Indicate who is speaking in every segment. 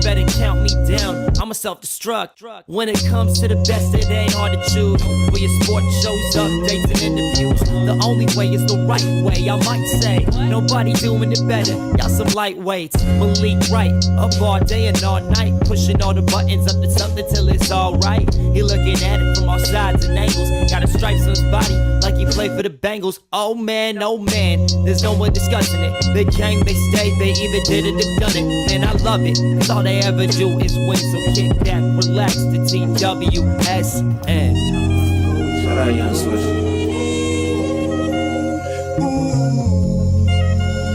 Speaker 1: better count me down. I'm a self-destruct. When it comes to the best, it ain't hard to choose. For your sport shows, updates, and interviews, the only way is the right way, I might say. Nobody doing it better, y'all some lightweights. Malik Wright, up all day and all night, pushing all the buttons up to something till it's alright. He looking at it from all sides and angles, got a stripes on his body like he played for the Bengals. Oh man, there's no one discussing it. They came, they stayed, they either did it or done it. Man, I love it, cause all they ever do is win. So kick back, relax, the TWSN.
Speaker 2: Shout out Young Swish.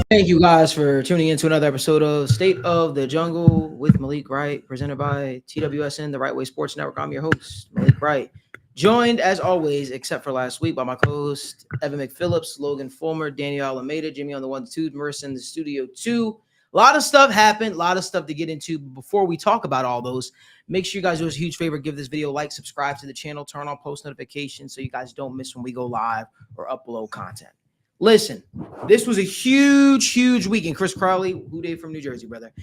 Speaker 3: Thank you guys for tuning in to another episode of State of the Jungle with Malik Wright, presented by TWSN, the Right Way Sports Network. I'm your host, Malik Wright. Joined, as always, except for last week, by my co-host, Evan McPhillips, Logan Fulmer, Daniel Alameda, Jimmy on the 1 2, Marissa in the studio 2. A lot of stuff happened, a lot of stuff to get into. Before we talk about all those, make sure you guys do us a huge favor, give this video a like, subscribe to the channel, turn on post notifications so you guys don't miss when we go live or upload content. Listen, this was a huge week. And Chris Crowley, who they from New Jersey, brother.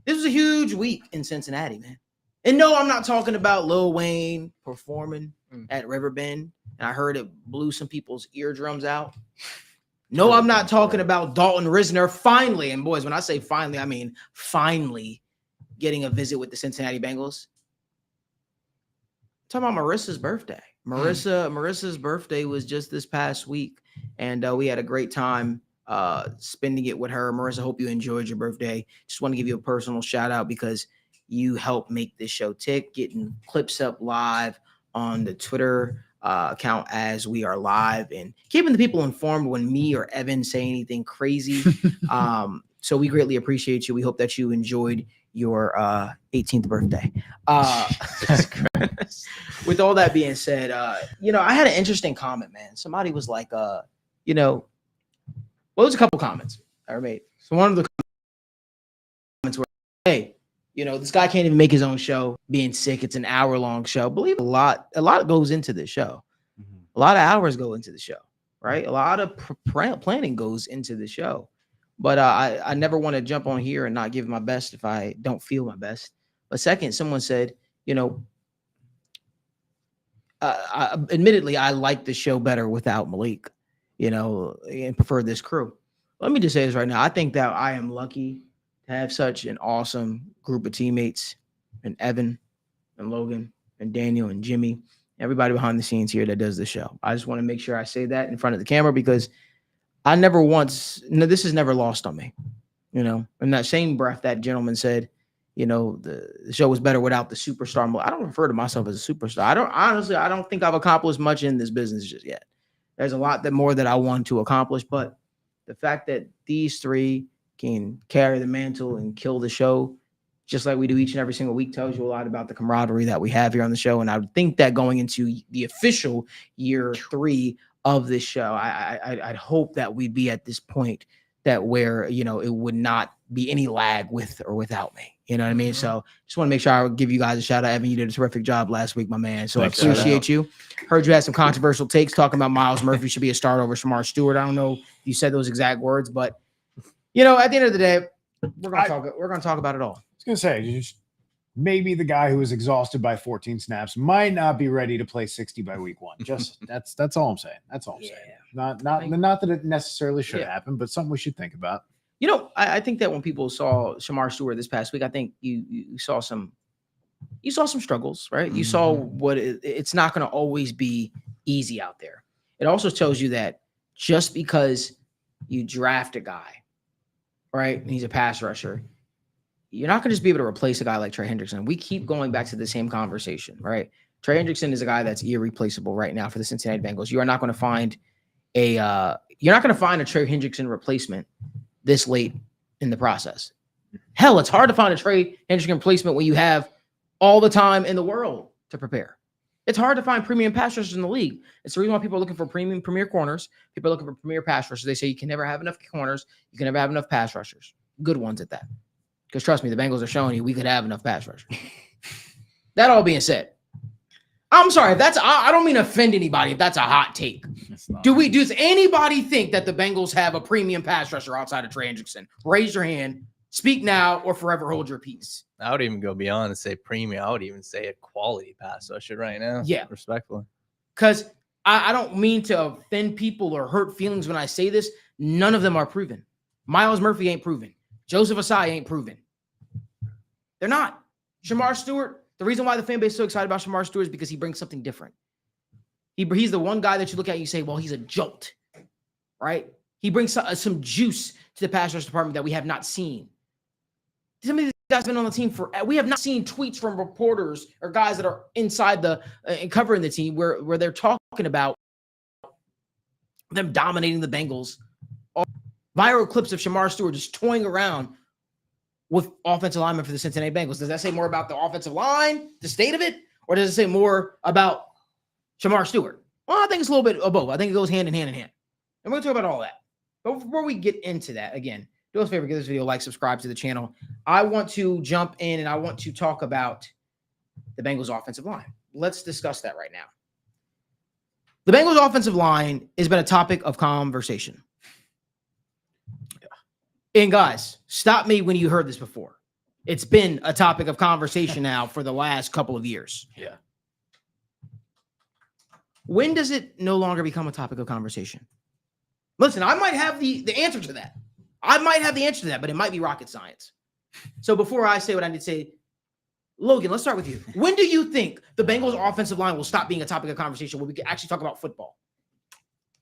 Speaker 3: This was a huge week in Cincinnati, man. And no, I'm not talking about Lil Wayne performing at Riverbend, and I heard it blew some people's eardrums out. No, I'm not talking about Dalton Risner finally, and boys, when I say finally, I mean finally getting a visit with the Cincinnati Bengals. I'm talking about Marissa's birthday. Marissa's birthday was just this past week, and we had a great time spending it with her. Marissa, hope you enjoyed your birthday. Just want to give you a personal shout out because you helped make this show tick, getting clips up live on the Twitter account as we are live and keeping the people informed when me or Evan say anything crazy. So we greatly appreciate you. We hope that you enjoyed your 18th birthday. With all that being said, I had an interesting comment, man. Somebody was like, there's a couple comments I made. So one of the comments were, hey, this guy can't even make his own show, being sick. It's an hour-long show. Believe a lot goes into this show. A lot of hours go into the show, right? A lot of planning goes into the show. But I never want to jump on here and not give my best if I don't feel my best. But second, someone said, admittedly, I like the show better without Malik, and prefer this crew. Let me just say this right now. I think that I am lucky to have such an awesome group of teammates, and Evan and Logan and Daniel and Jimmy, everybody behind the scenes here that does the show. I just want to make sure I say that in front of the camera because this is never lost on me. In that same breath, that gentleman said, the show was better without the superstar. I don't refer to myself as a superstar. I don't think I've accomplished much in this business just yet. There's a lot more that I want to accomplish, but the fact that these three can carry the mantle and kill the show just like we do each and every single week tells you a lot about the camaraderie that we have here on the show. And I would think that going into the official year 3 of this show, I'd hope that we'd be at this point that where, it would not be any lag with or without me. You know what I mean? So just want to make sure I give you guys a shout out. Evan, you did a terrific job last week, my man. So
Speaker 2: Thanks,
Speaker 3: I appreciate you. Heard you had some controversial takes talking about Miles Murphy should be a start over Shamar Stewart. I don't know if you said those exact words, but at the end of the day, we're gonna talk about it all.
Speaker 4: I was gonna say, just maybe the guy who was exhausted by 14 snaps might not be ready to play 60 by week 1. Just that's all I'm saying. That's all I'm saying. Not that it necessarily should happen, but something we should think about.
Speaker 3: I think that when people saw Shamar Stewart this past week, I think you saw some struggles, right? You saw what it's not going to always be easy out there. It also tells you that just because you draft a guy, right, and he's a pass rusher, you're not going to just be able to replace a guy like Trey Hendrickson. We keep going back to the same conversation, right? Trey Hendrickson is a guy that's irreplaceable right now for the Cincinnati Bengals. You are not going to find a Trey Hendrickson replacement this late in the process. Hell, it's hard to find a Trey Hendrickson replacement when you have all the time in the world to prepare. It's hard to find premium pass rushers in the league. It's the reason why people are looking for premier corners. People are looking for premier pass rushers. They say you can never have enough corners. You can never have enough pass rushers. Good ones at that. Because trust me, the Bengals are showing you we could have enough pass rushers. That all being said, I'm sorry if I don't mean to offend anybody if that's a hot take. Does anybody think that the Bengals have a premium pass rusher outside of Trey Hendrickson? Raise your hand. Speak now or forever hold your peace.
Speaker 5: I would even go beyond and say premium. I would even say a quality pass rusher right now.
Speaker 3: Yeah.
Speaker 5: Respectfully.
Speaker 3: Because I don't mean to offend people or hurt feelings when I say this. None of them are proven. Myles Murphy ain't proven. Joseph Asai ain't proven. They're not. Shamar Stewart, the reason why the fan base is so excited about Shamar Stewart is because he brings something different. He's the one guy that you look at and you say, well, he's a jolt, right? He brings some juice to the pass rush department that we have not seen. Some of these guys have been on the team we have not seen tweets from reporters or guys that are inside and covering the team where they're talking about them dominating the Bengals. Viral clips of Shamar Stewart just toying around with offensive linemen for the Cincinnati Bengals. Does that say more about the offensive line, the state of it, or does it say more about Shamar Stewart? Well, I think it's a little bit of both. I think it goes hand in hand. And we're going to talk about all that. But before we get into that, again, do us a favor, give this video a like, subscribe to the channel. I want to jump in and I want to talk about the Bengals offensive line. Let's discuss that right now. The Bengals offensive line has been a topic of conversation. And guys, stop me when you heard this before. It's been a topic of conversation now for the last couple of years.
Speaker 5: Yeah.
Speaker 3: When does it no longer become a topic of conversation? Listen, I might have the answer to that. But it might be rocket science. So before I say what I need to say, Logan, let's start with you. When do you think the Bengals offensive line will stop being a topic of conversation where we can actually talk about football?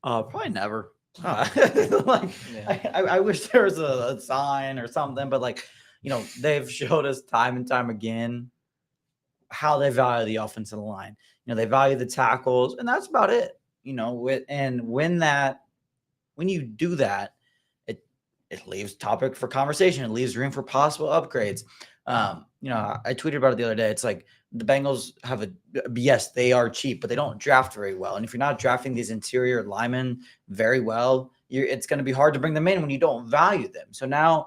Speaker 6: Probably never. I wish there was a sign or something, but they've showed us time and time again how they value the offensive line. They value the tackles, and that's about it. When you do that, it leaves topic for conversation. It leaves room for possible upgrades. I tweeted about it the other day. It's like the Bengals yes, they are cheap, but they don't draft very well. And if you're not drafting these interior linemen very well, it's going to be hard to bring them in when you don't value them. So now,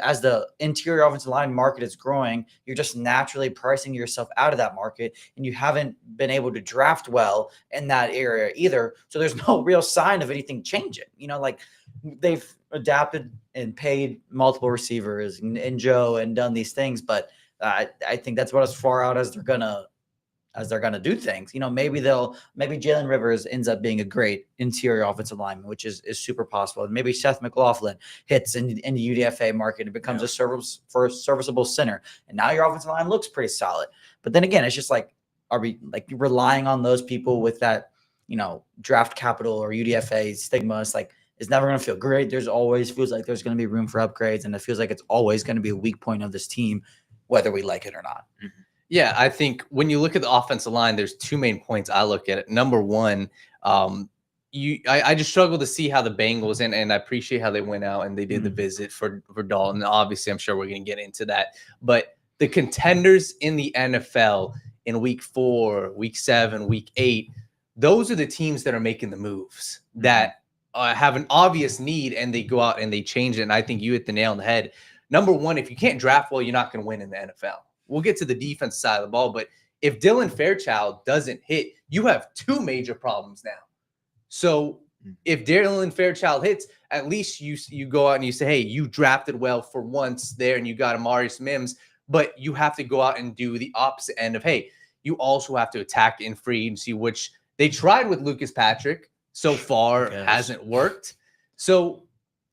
Speaker 6: as the interior offensive line market is growing, you're just naturally pricing yourself out of that market, and you haven't been able to draft well in that area either. So there's no real sign of anything changing. They've adapted and paid multiple receivers and Joe and done these things, but I think that's about as far out as they're gonna do things. Maybe Jalen Rivers ends up being a great interior offensive lineman, which is super possible. And maybe Seth McLaughlin hits in the UDFA market and becomes a serviceable center. And now your offensive line looks pretty solid. But then again, it's just are we relying on those people with that, draft capital or UDFA stigma? It's never going to feel great. There's always feels like there's going to be room for upgrades, and it feels like it's always going to be a weak point of this team, whether we like it or not.
Speaker 5: Mm-hmm. Yeah, I think when you look at the offensive line, there's two main points I look at it. Number one, I just struggle to see how the Bengals, and I appreciate how they went out and they did the visit for Dalton. Obviously, I'm sure we're going to get into that. But the contenders in the NFL in week 4, week 7, week 8, those are the teams that are making the moves that have an obvious need, and they go out and they change it. And I think you hit the nail on the head. Number one, if you can't draft well, you're not going to win in the NFL. We'll get to the defense side of the ball, but if Dylan Fairchild doesn't hit, you have 2 major problems now. So if Dylan Fairchild hits, at least you go out and you say, hey, you drafted well for once there and you got Amarius Mims, but you have to go out and do the opposite end of, hey, you also have to attack in free agency, which they tried with Lucas Patrick. So far, hasn't worked. So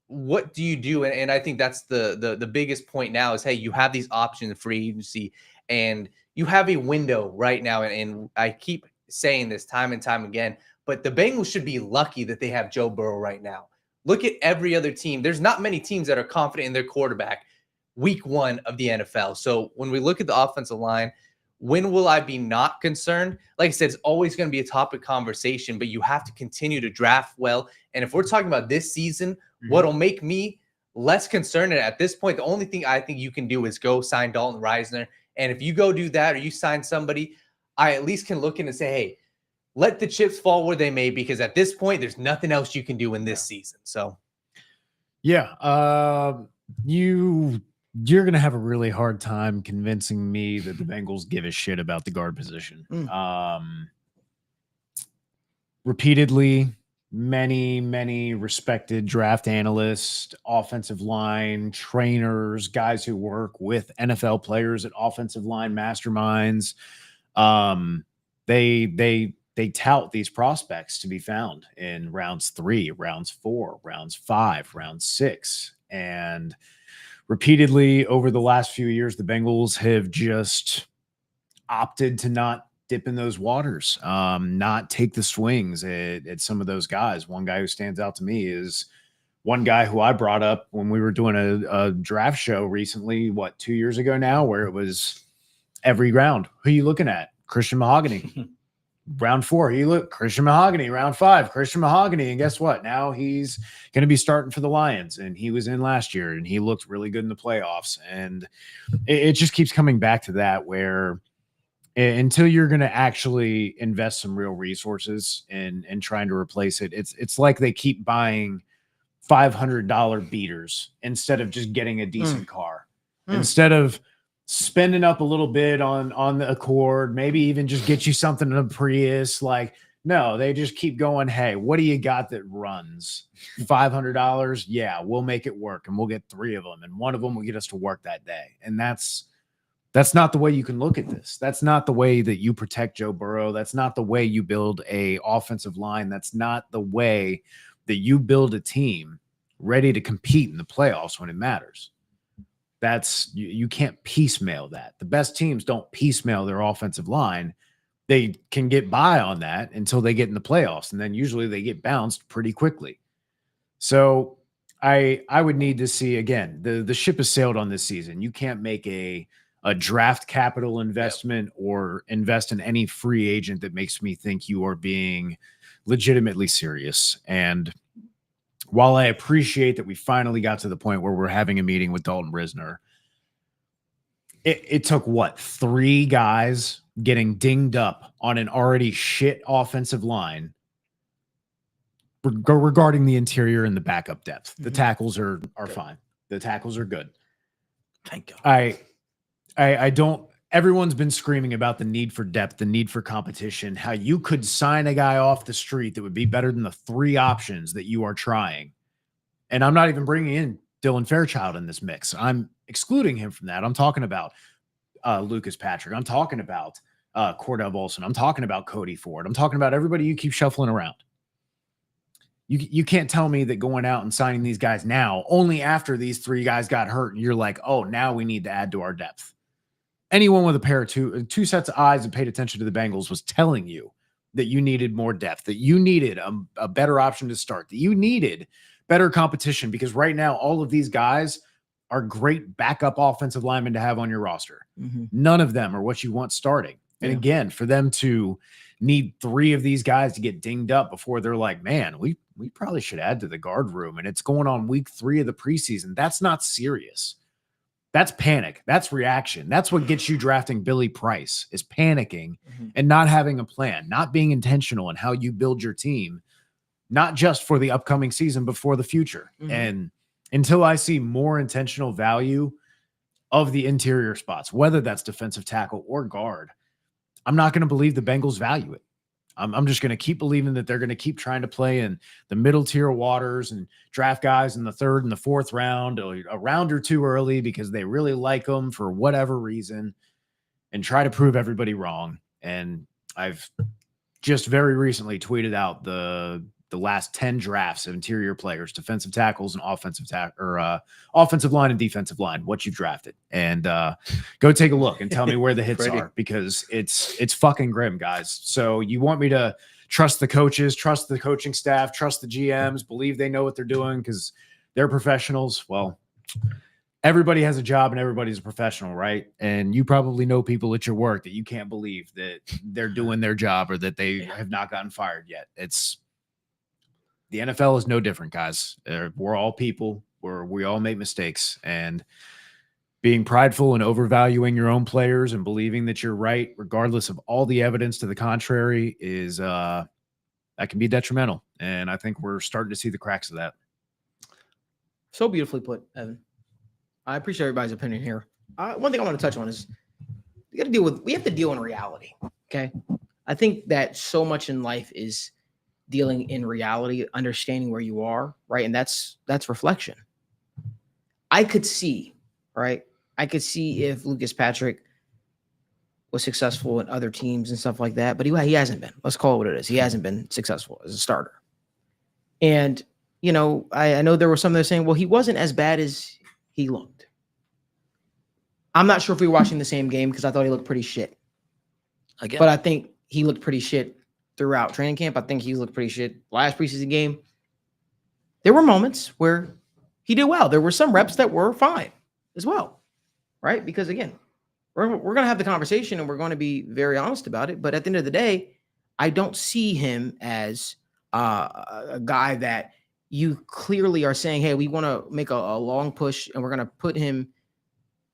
Speaker 5: what do you do? And I think that's the biggest point now is, hey, you have these options in free agency, and you have a window right now. And I keep saying this time and time again, but the Bengals should be lucky that they have Joe Burrow right now. Look at every other team. There's not many teams that are confident in their quarterback week 1 of the NFL. So when we look at the offensive line, when will I be not concerned? Like I said, it's always going to be a topic conversation, but you have to continue to draft well. And if we're talking about this season, what'll make me less concerned at this point, the only thing I think you can do is go sign Dalton Risner. And if you go do that or you sign somebody, I at least can look in and say, hey, let the chips fall where they may, because at this point, there's nothing else you can do in this season. So,
Speaker 4: yeah, you're going to have a really hard time convincing me that the Bengals give a shit about the guard position. Repeatedly, many respected draft analysts, offensive line trainers, guys who work with NFL players at offensive line masterminds. They tout these prospects to be found in rounds 3, rounds 4, rounds 5, round 6. And repeatedly over the last few years, the Bengals have just opted to not dip in those waters, not take the swings at some of those guys. One guy who stands out to me is one guy who I brought up when we were doing a draft show recently, 2 years ago now, where it was every round. Who are you looking at? Christian Mahogany. Round 4, he looked Christian Mahogany. Round 5, Christian Mahogany. And guess what? Now he's going to be starting for the Lions, and he was in last year, and he looked really good in the playoffs. And it just keeps coming back to that, where until you're going to actually invest some real resources in trying to replace it, it's like they keep buying $500 beaters instead of just getting a decent car. Instead of spending up a little bit on the Accord, maybe even just get you something in a Prius. Like, no, they just keep going, hey, what do you got that runs? $500? Yeah, we'll make it work, and we'll get 3 of them, and one of them will get us to work that day. And that's not the way you can look at this. That's not the way that you protect Joe Burrow. That's not the way you build a offensive line. That's not the way that you build a team ready to compete in the playoffs when it matters. You can't piecemeal that. The best teams don't piecemeal their offensive line. They can get by on that until they get in the playoffs, and then usually they get bounced pretty quickly. So I would need to see, again, the ship has sailed on this season. You can't make a draft capital investment or invest in any free agent that makes me think you are being legitimately serious. And while I appreciate that we finally got to the point where we're having a meeting with Dalton Risner, it took 3 guys getting dinged up on an already shit offensive line regarding the interior and the backup depth. The tackles are fine. The tackles are good.
Speaker 6: Thank God.
Speaker 4: I don't. Everyone's been screaming about the need for depth, the need for competition, how you could sign a guy off the street that would be better than the 3 options that you are trying. And I'm not even bringing in Dylan Fairchild in this mix. I'm excluding him from that. I'm talking about Lucas Patrick. I'm talking about Cordell Volson. I'm talking about Cody Ford. I'm talking about everybody you keep shuffling around. You can't tell me that going out and signing these guys now, only after these 3 guys got hurt, and you're like, oh, now we need to add to our depth. Anyone with a pair of two sets of eyes and paid attention to the Bengals was telling you that you needed more depth, that you needed a better option to start, that you needed better competition, because right now all of these guys are great backup offensive linemen to have on your roster. None of them are what you want starting. And again, for them to need 3 of these guys to get dinged up before they're like, man, we probably should add to the guard room, and it's going on week 3 of the preseason. That's not serious. That's panic. That's reaction. That's what gets you drafting Billy Price, is panicking and not having a plan, not being intentional in how you build your team, not just for the upcoming season, but for the future. And until I see more intentional value of the interior spots, whether that's defensive tackle or guard, I'm not going to believe the Bengals value it. I'm just going to keep believing that they're going to keep trying to play in the middle tier waters and draft guys in the 3rd and the 4th round, or a round or 2 early because they really like them for whatever reason, and try to prove everybody wrong. And I've just very recently tweeted out the last 10 drafts of interior players, defensive tackles and offensive line and defensive line, what you've drafted, and go take a look and tell me where the hits are, because it's fucking grim, guys. So you want me to trust the coaches, trust the coaching staff, trust the GMs, believe they know what they're doing because they're professionals? Well, everybody has a job and everybody's a professional, right? And you probably know people at your work that you can't believe that they're doing their job or that they have not gotten fired yet. The NFL is no different, guys. We're all people. We all make mistakes, and being prideful and overvaluing your own players and believing that you're right, regardless of all the evidence to the contrary, is that can be detrimental. And I think we're starting to see the cracks of that.
Speaker 3: So beautifully put, Evan. I appreciate everybody's opinion here. One thing I want to touch on is we have to deal in reality. Okay. I think that so much in life is dealing in reality, understanding where you are, right? And that's reflection. I could see, right? I could see if Lucas Patrick was successful in other teams and stuff like that, but he hasn't been. Let's call it what it is. He hasn't been successful as a starter. And, you know, I know there were some that were saying, well, he wasn't as bad as he looked. I'm not sure if we were watching the same game because I thought he looked pretty shit.
Speaker 6: Again,
Speaker 3: But I think he looked pretty shit throughout training camp. I think he looked pretty shit last preseason game. There were moments where he did well. There were some reps that were fine as well, right? Because again, we're going to have the conversation and we're going to be very honest about it. But at the end of the day, I don't see him as a guy that you clearly are saying, hey, we want to make a long push and we're going to put him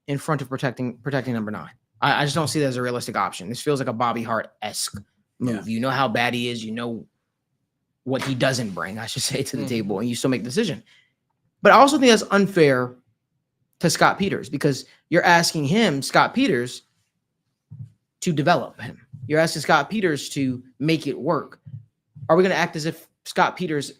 Speaker 3: in front of protecting number 9. I just don't see that as a realistic option. This feels like a Bobby Hart-esque move.
Speaker 6: Yeah.
Speaker 3: You know how bad he is. You know what he doesn't bring, I should say, to the table, and you still make the decision. But I also think that's unfair to Scott Peters because you're asking him, Scott Peters, to develop him. You're asking Scott Peters to make it work. Are we going to act as if Scott Peters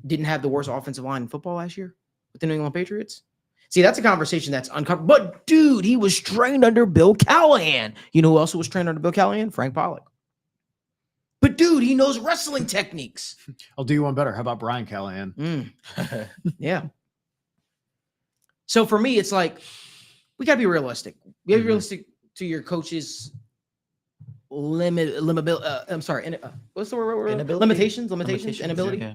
Speaker 3: didn't have the worst offensive line in football last year with the New England Patriots? See, that's a conversation that's uncovered. But, dude, he was trained under Bill Callahan. You know who else was trained under Bill Callahan? Frank Pollock. But, dude, he knows wrestling techniques.
Speaker 4: I'll do you one better. How about Brian Callahan?
Speaker 3: Yeah. So, for me, it's like, we got to be realistic. We got to be realistic to your coach's I'm sorry. What's the word?
Speaker 6: Inability?
Speaker 3: Limitations, inability.
Speaker 6: Yeah.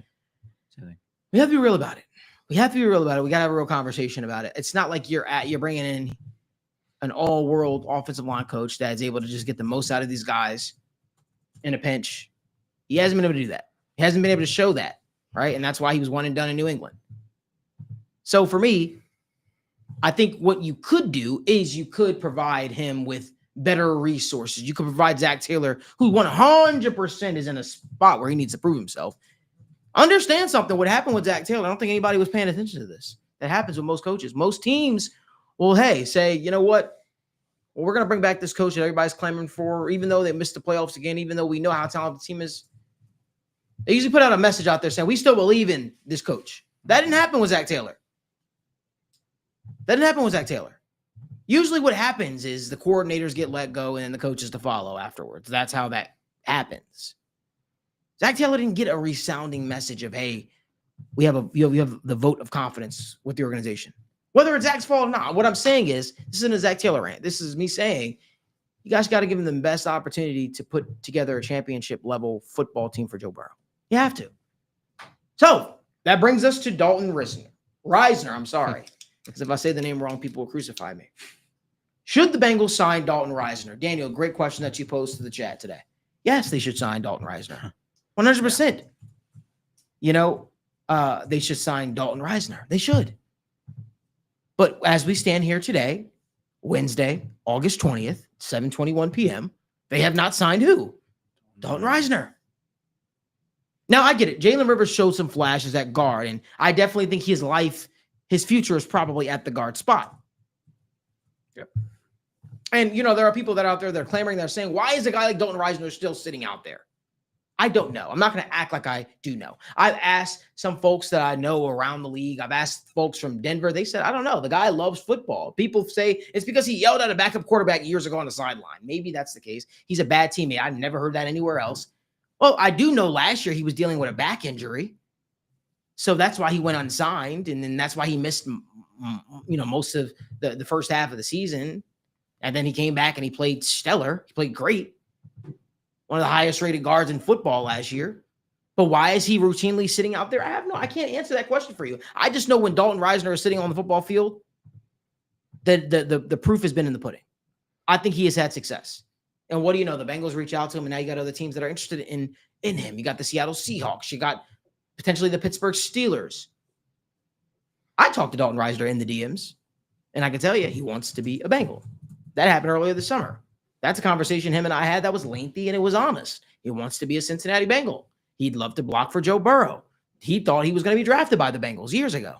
Speaker 3: We have to be real about it. We got to have a real conversation about it. It's not like you're bringing in an all-world offensive line coach that's able to just get the most out of these guys in a pinch. He hasn't been able to do that. He hasn't been able to show that, right? And that's why he was one and done in New England. So for me, I think what you could do is you could provide him with better resources. You could provide Zach Taylor, who 100% is in a spot where he needs to prove himself. Understand something. What happened with Zach Taylor, I don't think anybody was paying attention to this. That happens with most coaches. Most teams will, say, you know what? Well, we're going to bring back this coach that everybody's clamoring for, even though they missed the playoffs again, even though we know how talented the team is. They usually put out a message out there saying, we still believe in this coach. That didn't happen with Zach Taylor. Usually what happens is the coordinators get let go and then the coaches to follow afterwards. That's how that happens. Zach Taylor didn't get a resounding message of, hey, we have the vote of confidence with the organization. Whether it's Zach's fault or not, what I'm saying is, this isn't a Zach Taylor rant. This is me saying, you guys got to give him the best opportunity to put together a championship-level football team for Joe Burrow. You have to. So, that brings us to Dalton Risner, I'm sorry. Because if I say the name wrong, people will crucify me. Should the Bengals sign Dalton Risner? Daniel, great question that you posed to the chat today. Yes, they should sign Dalton Risner. 100%. You know, they should sign Dalton Risner. They should. But as we stand here today, Wednesday, August 20th, 7:21 p.m., they have not signed who? Dalton Risner. Now, I get it. Jalen Rivers showed some flashes at guard, and I definitely think his future is probably at the guard spot.
Speaker 6: Yep.
Speaker 3: And, you know, there are people that are out there that are clamoring, they're saying, why is a guy like Dalton Risner still sitting out there? I don't know. I'm not going to act like I do know. I've asked some folks that I know around the league. I've asked folks from Denver. They said, I don't know. The guy loves football. People say it's because he yelled at a backup quarterback years ago on the sideline. Maybe that's the case. He's a bad teammate. I've never heard that anywhere else. Well, I do know last year he was dealing with a back injury. So that's why he went unsigned. And then that's why he missed, most of the first half of the season. And then he came back and he played stellar. He played great. One of the highest rated guards in football last year. But why is he routinely sitting out there? I can't answer that question for you. I just know when Dalton Risner is sitting on the football field, the proof has been in the pudding. I think he has had success. And what do you know? The Bengals reach out to him, and now you got other teams that are interested in him. You got the Seattle Seahawks. You got potentially the Pittsburgh Steelers. I talked to Dalton Risner in the DMs, and I can tell you he wants to be a Bengal. That happened earlier this summer. That's a conversation him and I had that was lengthy and it was honest. He wants to be a Cincinnati Bengal. He'd love to block for Joe Burrow. He thought he was going to be drafted by the Bengals years ago.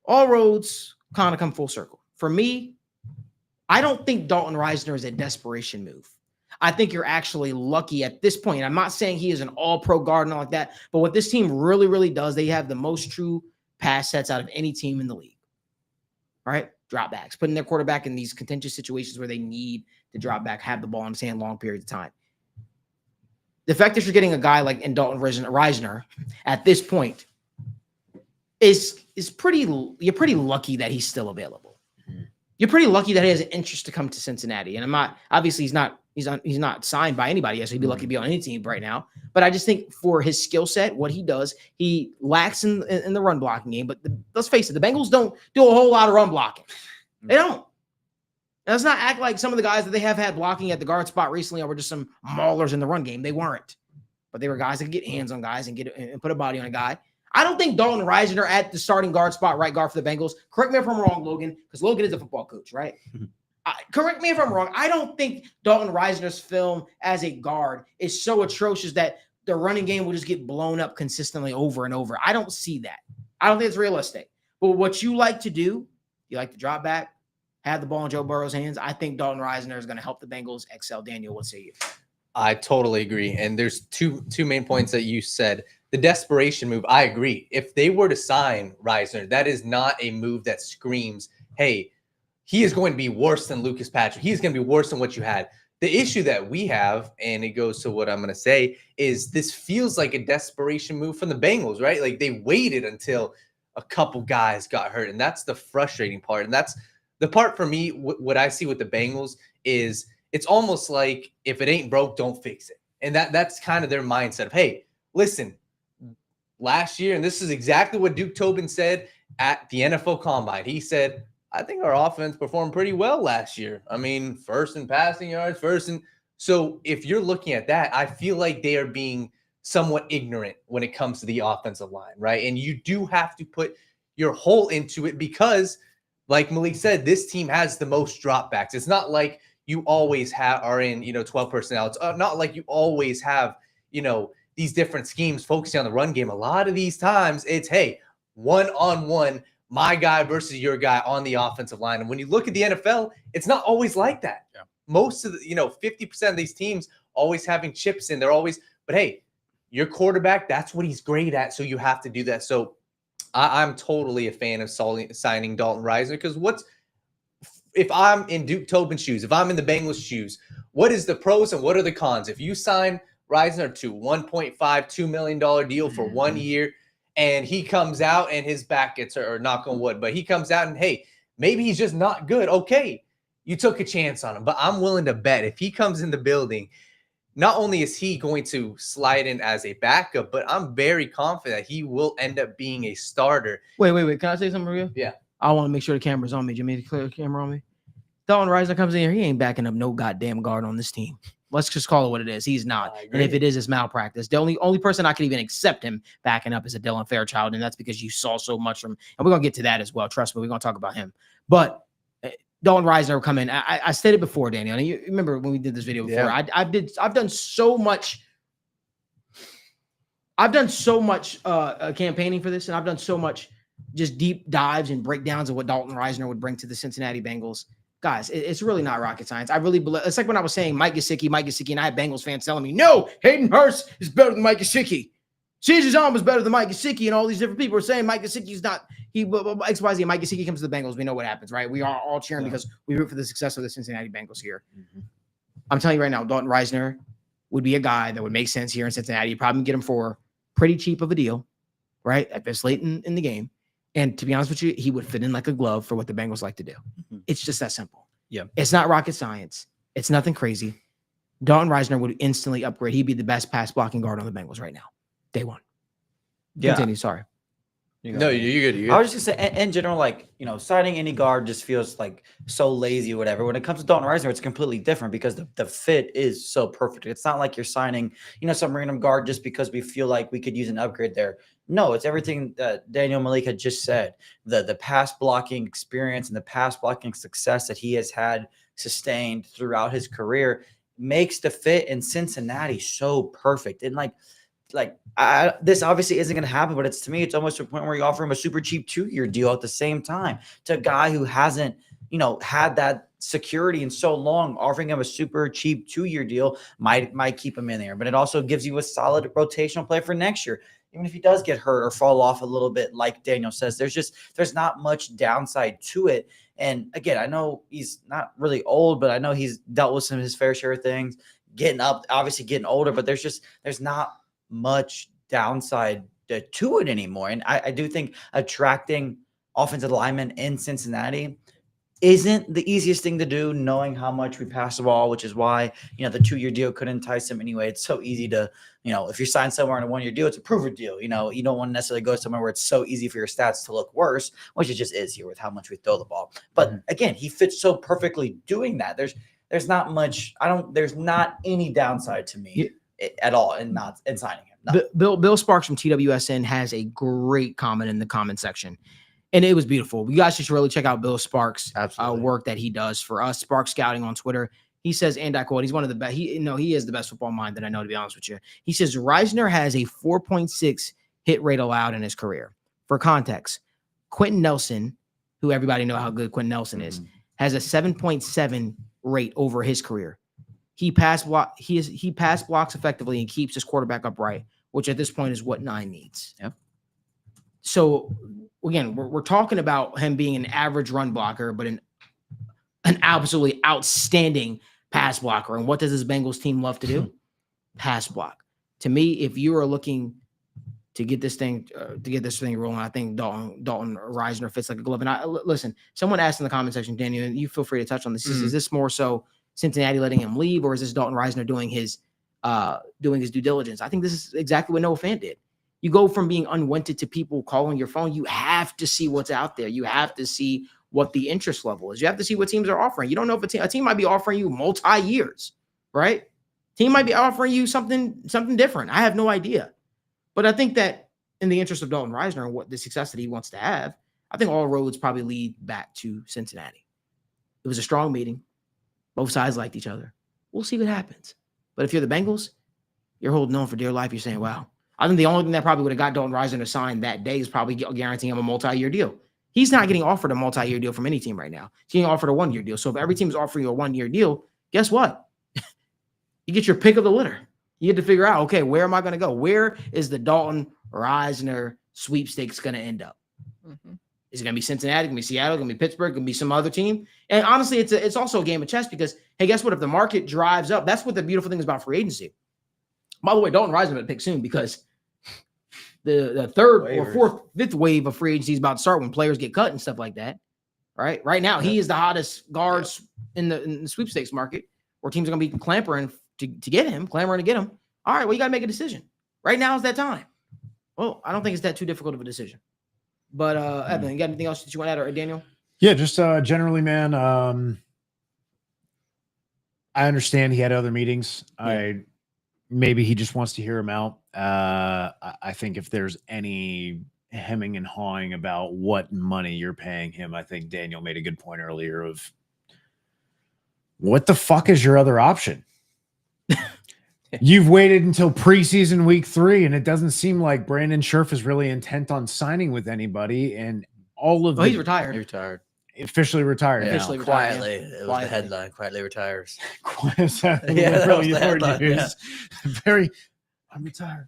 Speaker 3: All roads kind of come full circle. For me, I don't think Dalton Risner is a desperation move. I think you're actually lucky at this point. I'm not saying he is an all-pro guard and all like that, but what this team really, really does, they have the most true pass sets out of any team in the league. All right? Drop backs, putting their quarterback in these contentious situations where they need to drop back, have the ball in his hand long periods of time. The fact that you're getting a guy like Dalton Risner at this point is pretty. You're pretty lucky that he's still available. You're pretty lucky that he has an interest to come to Cincinnati. And I'm not, obviously he's not signed by anybody yet, so he'd be lucky to be on any team right now. But I just think for his skill set, what he does, he lacks in the run blocking game. But let's face it, the Bengals don't do a whole lot of run blocking. They don't. And let's not act like some of the guys that they have had blocking at the guard spot recently were just some maulers in the run game. They weren't. But they were guys that could get hands on guys and put a body on a guy. I don't think Dalton Risner at the starting guard spot, right guard for the Bengals. Correct me if I'm wrong, Logan, because Logan is a football coach, right? Correct me if I'm wrong. I don't think Dalton Risner's film as a guard is so atrocious that the running game will just get blown up consistently over and over. I don't see that. I don't think it's realistic. But what you like to do, you like to drop back, have the ball in Joe Burrow's hands. I think Dalton Risner is going to help the Bengals excel. Daniel, what say you?
Speaker 5: I totally agree. And there's two main points that you said. The desperation move, I agree. If they were to sign Risner, that is not a move that screams, hey, he is going to be worse than Lucas Patrick. He's going to be worse than what you had. The issue that we have, and it goes to what I'm going to say, is this feels like a desperation move from the Bengals, right? Like they waited until a couple guys got hurt, and that's the frustrating part. And that's the part for me, what I see with the Bengals is it's almost like if it ain't broke, don't fix it. And that's kind of their mindset of, hey, listen, last year, and this is exactly what Duke Tobin said at the NFL Combine. He said, I think our offense performed pretty well last year. I mean, first in passing yards, so if you're looking at that, I feel like they are being somewhat ignorant when it comes to the offensive line, right? And you do have to put your whole into it because, like Malik said, this team has the most dropbacks. It's not like you always are in, 12 personnel. It's not like you always have, these different schemes focusing on the run game. A lot of these times it's, hey, one-on-one, my guy versus your guy on the offensive line. And when you look at the NFL, it's not always like that. Yeah. Most of the, 50% of these teams always having chips in. They're always, but hey, your quarterback, that's what he's great at. So you have to do that. So I'm totally a fan of signing Dalton Risner because if I'm in Duke Tobin's shoes, if I'm in the Bengals' shoes, what is the pros and what are the cons? If you sign Risner to $1.5, $2 million deal for 1 year, and he comes out and his back gets hurt, or knock on wood, but he comes out and, hey, maybe he's just not good. Okay, you took a chance on him, but I'm willing to bet if he comes in the building, not only is he going to slide in as a backup, but I'm very confident he will end up being a starter.
Speaker 3: Wait. Can I say something real?
Speaker 5: Yeah.
Speaker 3: I want to make sure the camera's on me. Jimmy, to clear the camera on me. Dalton Risner comes in here. He ain't backing up no goddamn guard on this team. Let's just call it what it is. He's not. And if it is, it's malpractice. The only person I could even accept him backing up is a Dylan Fairchild, and that's because you saw so much from him. And we're going to get to that as well. Trust me, we're going to talk about him. But Dalton Risner will come in. I said it before, Daniel. And you remember when we did this video before. Yeah. I've done so much campaigning for this, and I've done so much just deep dives and breakdowns of what Dalton Risner would bring to the Cincinnati Bengals. Guys, it's really not rocket science. I really believe it's like when I was saying Mike Gesicki, and I had Bengals fans telling me, no, Hayden Hurst is better than Mike Gesicki. Caesar John was better than Mike Gesicki, and all these different people are saying Mike Gesicki's not. XYZ. Mike Gesicki comes to the Bengals. We know what happens, right? We are all cheering because we root for the success of the Cincinnati Bengals here. Mm-hmm. I'm telling you right now, Dalton Risner would be a guy that would make sense here in Cincinnati. You'd probably get him for pretty cheap of a deal, right? At this late in the game. And to be honest with you, he would fit in like a glove for what the Bengals like to do. Mm-hmm. It's just that simple. Yeah. It's not rocket science. It's nothing crazy. Dalton Risner would instantly upgrade. He'd be the best pass blocking guard on the Bengals right now. Day one. Yeah. Continue. Sorry.
Speaker 5: No, you're good.
Speaker 6: I was just going to say, in general, signing any guard just feels like so lazy or whatever. When it comes to Dalton Risner, it's completely different because the fit is so perfect. It's not like you're signing, some random guard just because we feel like we could use an upgrade there. No, it's everything that Daniel Malik had just said. The pass blocking experience and the pass blocking success that he has had sustained throughout his career makes the fit in Cincinnati so perfect. And this obviously isn't going to happen, but to me, it's almost to a point where you offer him a super cheap 2-year deal at the same time to a guy who hasn't, had that security in so long, offering him a super cheap 2-year deal might keep him in there. But it also gives you a solid rotational play for next year. Even if he does get hurt or fall off a little bit, like Daniel says, there's not much downside to it. And again, I know he's not really old, but I know he's dealt with his fair share of things, obviously getting older, but there's not much downside to it anymore. And I do think attracting offensive linemen in Cincinnati isn't the easiest thing to do, knowing how much we pass the ball, which is why, the 2-year deal could entice him anyway. It's so easy to, if you sign somewhere on a 1-year deal, it's a proven deal. You don't want to necessarily go somewhere where it's so easy for your stats to look worse, which it just is here with how much we throw the ball. But again, he fits so perfectly doing that. There's not much, there's not any downside to me at all in signing him.
Speaker 3: Bill Sparks from TWSN has a great comment in the comment section. And it was beautiful. You guys should really check out Bill Sparks' work that he does for us. Sparks Scouting on Twitter. He says, and I quote, he's one of the best. He is the best football mind that I know, to be honest with you. He says, Risner has a 4.6 hit rate allowed in his career. For context, Quentin Nelson, who everybody know how good Quentin Nelson is, has a 7.7 rate over his career. He pass blocks effectively and keeps his quarterback upright, which at this point is what 9 needs.
Speaker 6: Yep.
Speaker 3: So again, we're talking about him being an average run blocker, but an absolutely outstanding pass blocker. And what does this Bengals team love to do? Pass block. To me, if you are looking to get this thing rolling, I think Dalton Risner fits like a glove. And listen, someone asked in the comment section, Daniel, and you feel free to touch on this. Is this more so Cincinnati letting him leave, or is this Dalton Risner doing his due diligence? I think this is exactly what Noah Fant did. You go from being unwanted to people calling your phone. You have to see what's out there. You have to see what the interest level is. You have to see what teams are offering. You don't know if a team might be offering you multi-years, right? Team might be offering you something different. I have no idea. But I think that in the interest of Dalton Risner and what the success that he wants to have, I think all roads probably lead back to Cincinnati. It was a strong meeting. Both sides liked each other. We'll see what happens. But if you're the Bengals, you're holding on for dear life. You're saying, wow. I think the only thing that probably would have got Dalton Risner to sign that day is probably guaranteeing him a multi-year deal. He's not getting offered a multi-year deal from any team right now. He's getting offered a 1-year deal. So if every team is offering you a 1-year deal, guess what? You get your pick of the litter. You get to figure out, okay, where am I going to go? Where is the Dalton Risner sweepstakes going to end up? Is it going to be Cincinnati? Going to be Seattle? Going to be Pittsburgh? Going to be some other team? And honestly, it's also a game of chess because, hey, guess what? If the market drives up, that's what the beautiful thing is about free agency. By the way, Dalton Risner will pick soon because the third or fourth, fifth wave of free agency is about to start when players get cut and stuff like that. Right? Right now, he is the hottest guards in the sweepstakes market where teams are going to be clamoring to get him. All right, well, you got to make a decision. Right now is that time. Well, I don't think it's that too difficult of a decision. But Evan, you got anything else that you want to add, or Daniel?
Speaker 4: Yeah, just generally, man. I understand he had other meetings.
Speaker 3: Yeah.
Speaker 4: Maybe he just wants to hear him out. I think if there's any hemming and hawing about what money you're paying him, I think Daniel made a good point earlier of what the fuck is your other option? You've waited until preseason week 3, and it doesn't seem like Brandon Scherf is really intent on signing with anybody. And all of
Speaker 3: he's retired.
Speaker 6: He retired.
Speaker 4: Officially retired.
Speaker 6: Yeah,
Speaker 3: Officially
Speaker 6: quietly.
Speaker 3: retired,
Speaker 6: It was the headline. Quietly retires.
Speaker 4: Yeah,
Speaker 6: that was the
Speaker 4: word
Speaker 6: headline,
Speaker 4: you
Speaker 6: yeah.
Speaker 4: used. Very. I'm retired.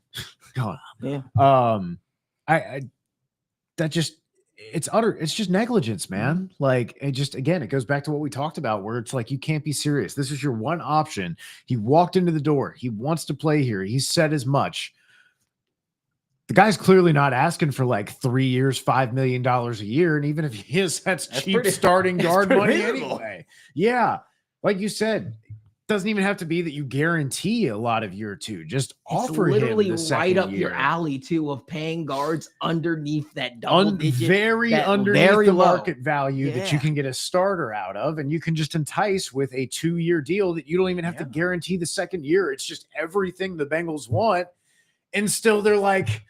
Speaker 4: Go on.
Speaker 3: Yeah.
Speaker 4: It's just negligence, man. Like, it just, again, it goes back to what we talked about where it's like, you can't be serious. This is your one option. He walked into the door. He wants to play here. He said as much. The guy's clearly not asking for like 3 years, $5 million a year. And even if he is, that's cheap starting guard money anyway. Yeah. Like you said, doesn't even have to be that you guarantee a lot of year 2. Just offer him
Speaker 3: literally
Speaker 4: the
Speaker 3: right
Speaker 4: second
Speaker 3: up
Speaker 4: year.
Speaker 3: your alley too of paying guards underneath that double digit,
Speaker 4: very
Speaker 3: that
Speaker 4: underneath
Speaker 3: very
Speaker 4: the
Speaker 3: low
Speaker 4: market value that you
Speaker 3: Yeah.
Speaker 4: can get a starter out of, and you can just entice with a 2-year deal that you don't even have to guarantee the second year. It's just everything the Bengals want, and still they're like,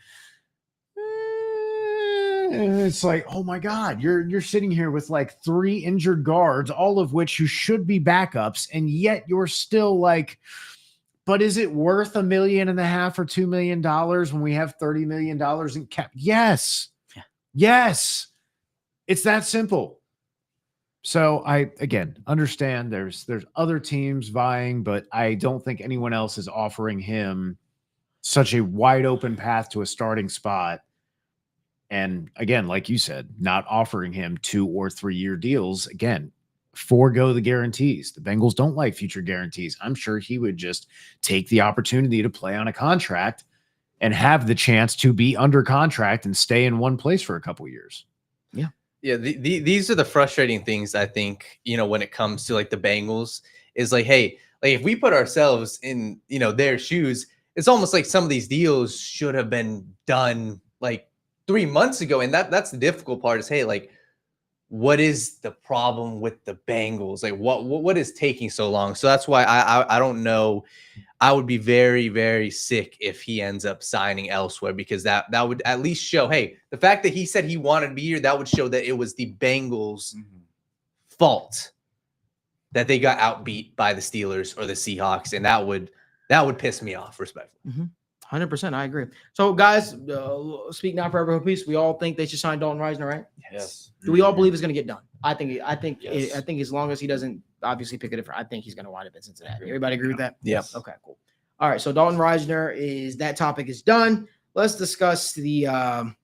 Speaker 4: it's like, oh my God, you're sitting here with like 3 injured guards, all of which you should be backups, and yet you're still like, but is it worth $1.5 million or $2 million when we have $30 million in cap? Yes.
Speaker 6: Yeah.
Speaker 4: Yes. It's that simple. So I again understand there's other teams vying, but I don't think anyone else is offering him such a wide open path to a starting spot. And again, like you said, not offering him 2 or 3 year deals. Again, forego the guarantees. The Bengals don't like future guarantees. I'm sure he would just take the opportunity to play on a contract and have the chance to be under contract and stay in one place for a couple years.
Speaker 5: Yeah, these are the frustrating things, I think, when it comes to like the Bengals is like, hey, like if we put ourselves in, their shoes, it's almost like some of these deals should have been done like 3 months ago. And that's the difficult part is, hey, like, what is the problem with the Bengals? Like what is taking so long? So that's why I don't know. I would be very, very sick if he ends up signing elsewhere, because that would at least show, hey, the fact that he said he wanted to be here, that would show that it was the Bengals' fault that they got outbeat by the Steelers or the Seahawks, and that would piss me off, respectfully.
Speaker 3: 100%, I agree. So, guys, speak now, forever hold peace. We all think they should sign Dalton Risner, right?
Speaker 6: Yes.
Speaker 3: Do we all believe it's going to get done? I think
Speaker 6: Yes.
Speaker 3: I think as long as he doesn't obviously pick a different, I think he's going to wind up in Cincinnati. Everybody agree with that?
Speaker 5: Yeah.
Speaker 3: Okay, cool. All right, so Dalton Risner that topic is done. Let's discuss what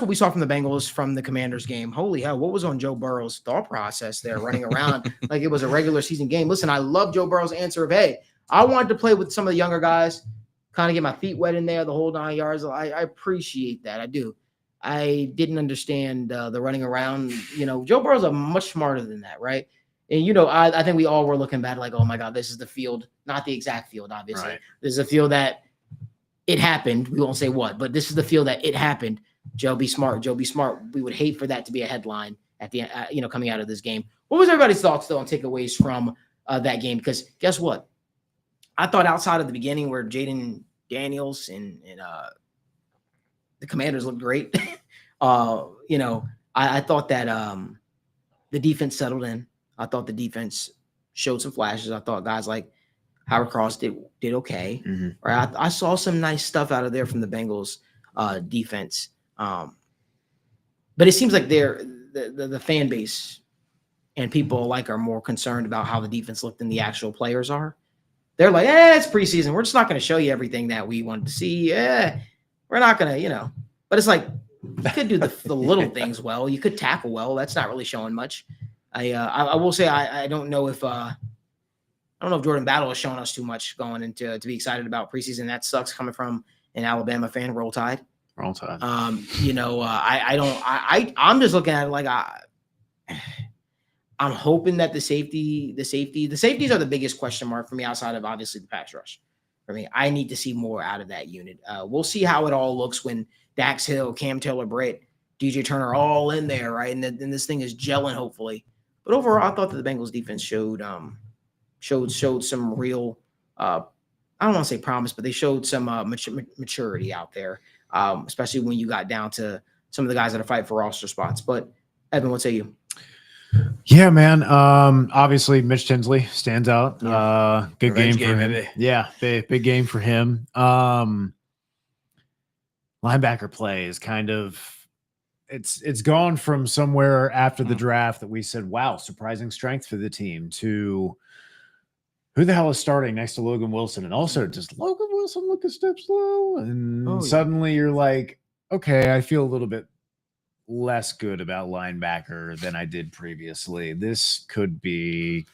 Speaker 3: we saw from the Bengals from the Commanders game. Holy hell, what was on Joe Burrow's thought process there, running around like it was a regular season game? Listen, I love Joe Burrow's answer of, hey, I wanted to play with some of the younger guys, kind of get my feet wet in there, the whole 9 yards. I appreciate that. I do. I didn't understand the running around. Joe Burrow's much smarter than that, right? And, I think we all were looking back like, oh, my God, this is the field, not the exact field, obviously.
Speaker 4: Right.
Speaker 3: This is a field that it happened. We won't say what, but this is the field that it happened. Joe, be smart. Joe, be smart. We would hate for that to be a headline at the end, coming out of this game. What was everybody's thoughts, though, on takeaways from that game? Because guess what? I thought outside of the beginning where Jaden Daniels and the Commanders looked great. I thought that the defense settled in. I thought the defense showed some flashes. I thought guys like Howard Cross did okay.
Speaker 4: Mm-hmm.
Speaker 3: Right? I saw some nice stuff out of there from the Bengals defense. But it seems like the fan base and people alike are more concerned about how the defense looked than the actual players are. They're like, it's preseason. We're just not going to show you everything that we wanted to see. We're not going to, But it's like you could do the little things well. You could tackle well. That's not really showing much. I will say I don't know if Jordan Battle is showing us too much going into to be excited about preseason. That sucks coming from an Alabama fan. Roll Tide.
Speaker 4: Roll Tide.
Speaker 3: I'm just looking at it like I'm hoping that the safeties are the biggest question mark for me outside of obviously the pass rush. For me, I need to see more out of that unit. We'll see how it all looks when Dax Hill, Cam Taylor-Britt, DJ Turner all in there, right? And then this thing is gelling, hopefully. But overall, I thought that the Bengals defense showed some real, I don't want to say promise, but they showed some maturity out there, especially when you got down to some of the guys that are fighting for roster spots. But Evan, what say you?
Speaker 4: Yeah, man. Obviously, Mitch Tinsley stands out. Good game for him.
Speaker 6: Baby.
Speaker 4: Yeah, big game for him. Linebacker play is kind of it's gone from somewhere after the draft that we said, wow, surprising strength for the team, to who the hell is starting next to Logan Wilson? And also, does Logan Wilson look a step slow? And suddenly you're like, okay, I feel a little bit less good about linebacker than I did previously. This could be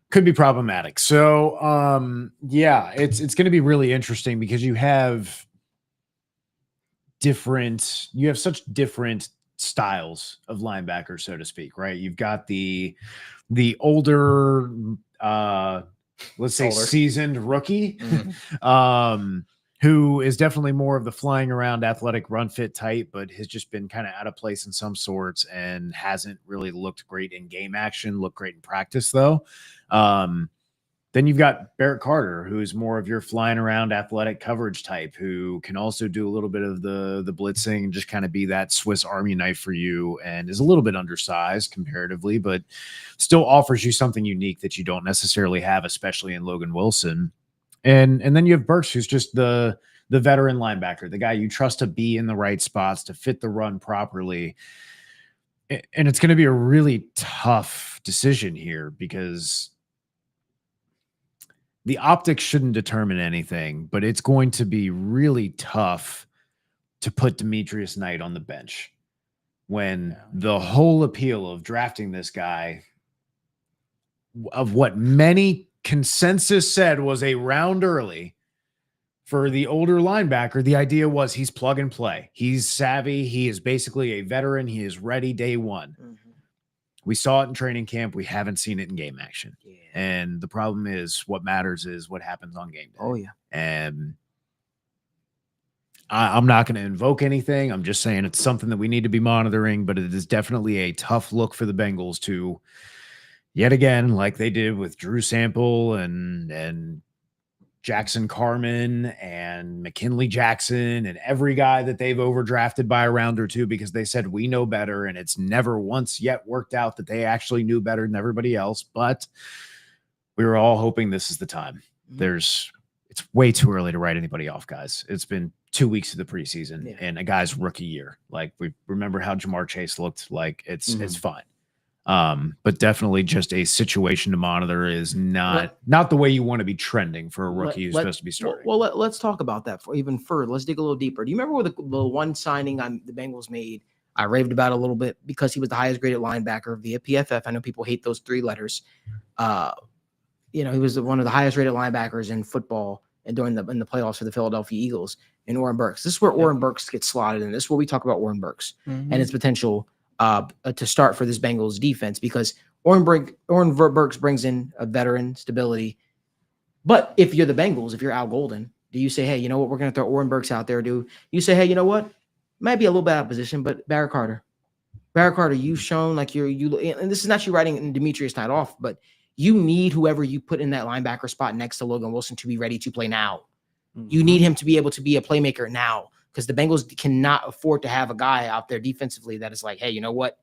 Speaker 4: problematic. So yeah, it's going to be really interesting because you have such different styles of linebackers, so to speak, right? You've got the older let's say seasoned rookie who is definitely more of the flying around athletic run fit type, but has just been kind of out of place in some sorts and hasn't really looked great in game action, looked great in practice though. Then you've got Barrett Carter, who's more of your flying around athletic coverage type, who can also do a little bit of the blitzing and just kind of be that Swiss Army knife for you, and is a little bit undersized comparatively, but still offers you something unique that you don't necessarily have, especially in Logan Wilson. And then you have Burks, who's just the veteran linebacker, the guy you trust to be in the right spots, to fit the run properly. And it's going to be a really tough decision here because the optics shouldn't determine anything, but it's going to be really tough to put Demetrius Knight on the bench when the whole appeal of drafting this guy, of what many consensus said was a round early for the older linebacker, the idea was he's plug and play. He's savvy. He is basically a veteran. He is ready day one.
Speaker 3: Mhm.
Speaker 4: We saw it in training camp. We haven't seen it in game action.
Speaker 3: Yeah.
Speaker 4: And the problem is what matters is what happens on game day.
Speaker 3: Oh, yeah.
Speaker 4: And I'm not going to invoke anything. I'm just saying it's something that we need to be monitoring, but it is definitely a tough look for the Bengals to, yet again, like they did with Drew Sample and Jackson Carman and McKinley Jackson and every guy that they've overdrafted by a round or two because they said we know better, and it's never once yet worked out that they actually knew better than everybody else. But we were all hoping this is the time. It's way too early to write anybody off, guys. It's been 2 weeks of the preseason and a guy's rookie year. Like, we remember how Jamar Chase looked. Like, it's fine. But definitely just a situation to monitor is not the way you want to be trending for a rookie who's supposed to be starting.
Speaker 3: Well, let's talk about that for even further. Let's dig a little deeper. Do you remember the one signing the Bengals made? I raved about it a little bit because he was the highest graded linebacker via PFF. I know people hate those 3 letters. He was one of the highest rated linebackers in football and in the playoffs for the Philadelphia Eagles in Oren Burks. This is where Oren Burks gets slotted in. This is where we talk about Oren Burks and its potential to start for this Bengals defense, because Oren Burks brings in a veteran stability. But if you're the Bengals, if you're Al Golden, do you say, hey, you know what, we're going to throw Oren Burks out there? Do you say, hey, you know what, might be a little bit out of position, but Barrett Carter, you've shown like you, and this is not you writing Demetrius Knight off, but you need whoever you put in that linebacker spot next to Logan Wilson to be ready to play now. You need him to be able to be a playmaker now, because the Bengals cannot afford to have a guy out there defensively that is like, hey, you know what?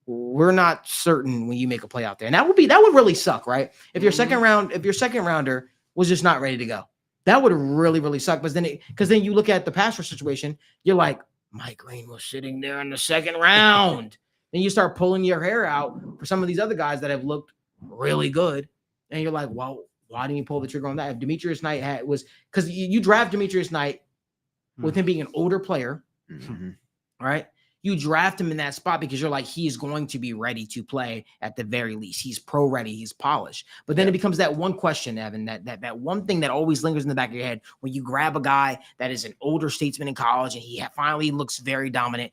Speaker 3: We're not certain when you make a play out there. And that would really suck, right? If your second rounder was just not ready to go, that would really, really suck. But because then you look at the pass rush situation, you're like, Mike Green was sitting there in the second round. Then you start pulling your hair out for some of these other guys that have looked really good. And you're like, well, why didn't you pull the trigger on that? If Demetrius Knight because you draft Demetrius Knight with him being an older player, right? You draft him in that spot because you're like, he's going to be ready to play at the very least. He's pro ready. He's polished. But then it becomes that one question, Evan, that one thing that always lingers in the back of your head when you grab a guy that is an older statesman in college and he finally looks very dominant.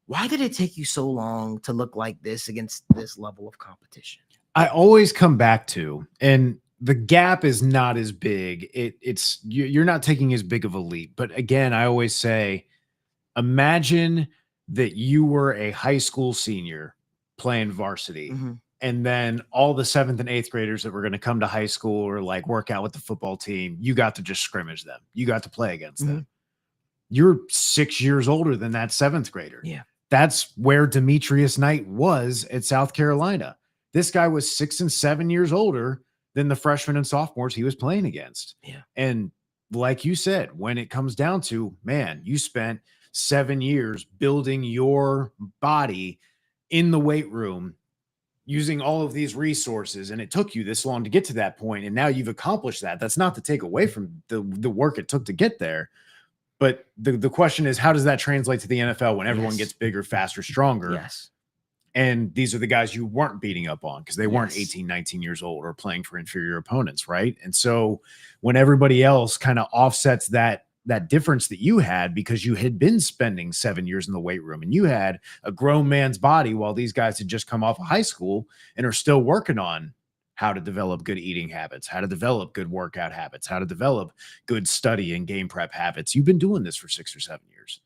Speaker 3: Why did it take you so long to look like this against this level of competition?
Speaker 4: I always come back to, and the gap is not as big. You're not taking as big of a leap. But again, I always say, imagine that you were a high school senior playing varsity, and then all the 7th and 8th graders that were going to come to high school or like work out with the football team, you got to just scrimmage them. You got to play against them. You're 6 years older than that 7th grader.
Speaker 3: Yeah.
Speaker 4: That's where Demetrius Knight was at South Carolina. This guy was 6 and 7 years older than the freshmen and sophomores he was playing against.
Speaker 3: Yeah.
Speaker 4: And like you said, when it comes down to, man, you spent 7 years building your body in the weight room using all of these resources, and it took you this long to get to that point, and now you've accomplished that. That's not to take away from the work it took to get there. But the question is, how does that translate to the NFL when everyone gets bigger, faster, stronger?
Speaker 3: Yes.
Speaker 4: And these are the guys you weren't beating up on because they weren't 18, 19 years old or playing for inferior opponents, right? And so when everybody else kind of offsets that difference that you had because you had been spending 7 years in the weight room and you had a grown man's body while these guys had just come off of high school and are still working on how to develop good eating habits, how to develop good workout habits, how to develop good study and game prep habits. You've been doing this for 6 or 7 years.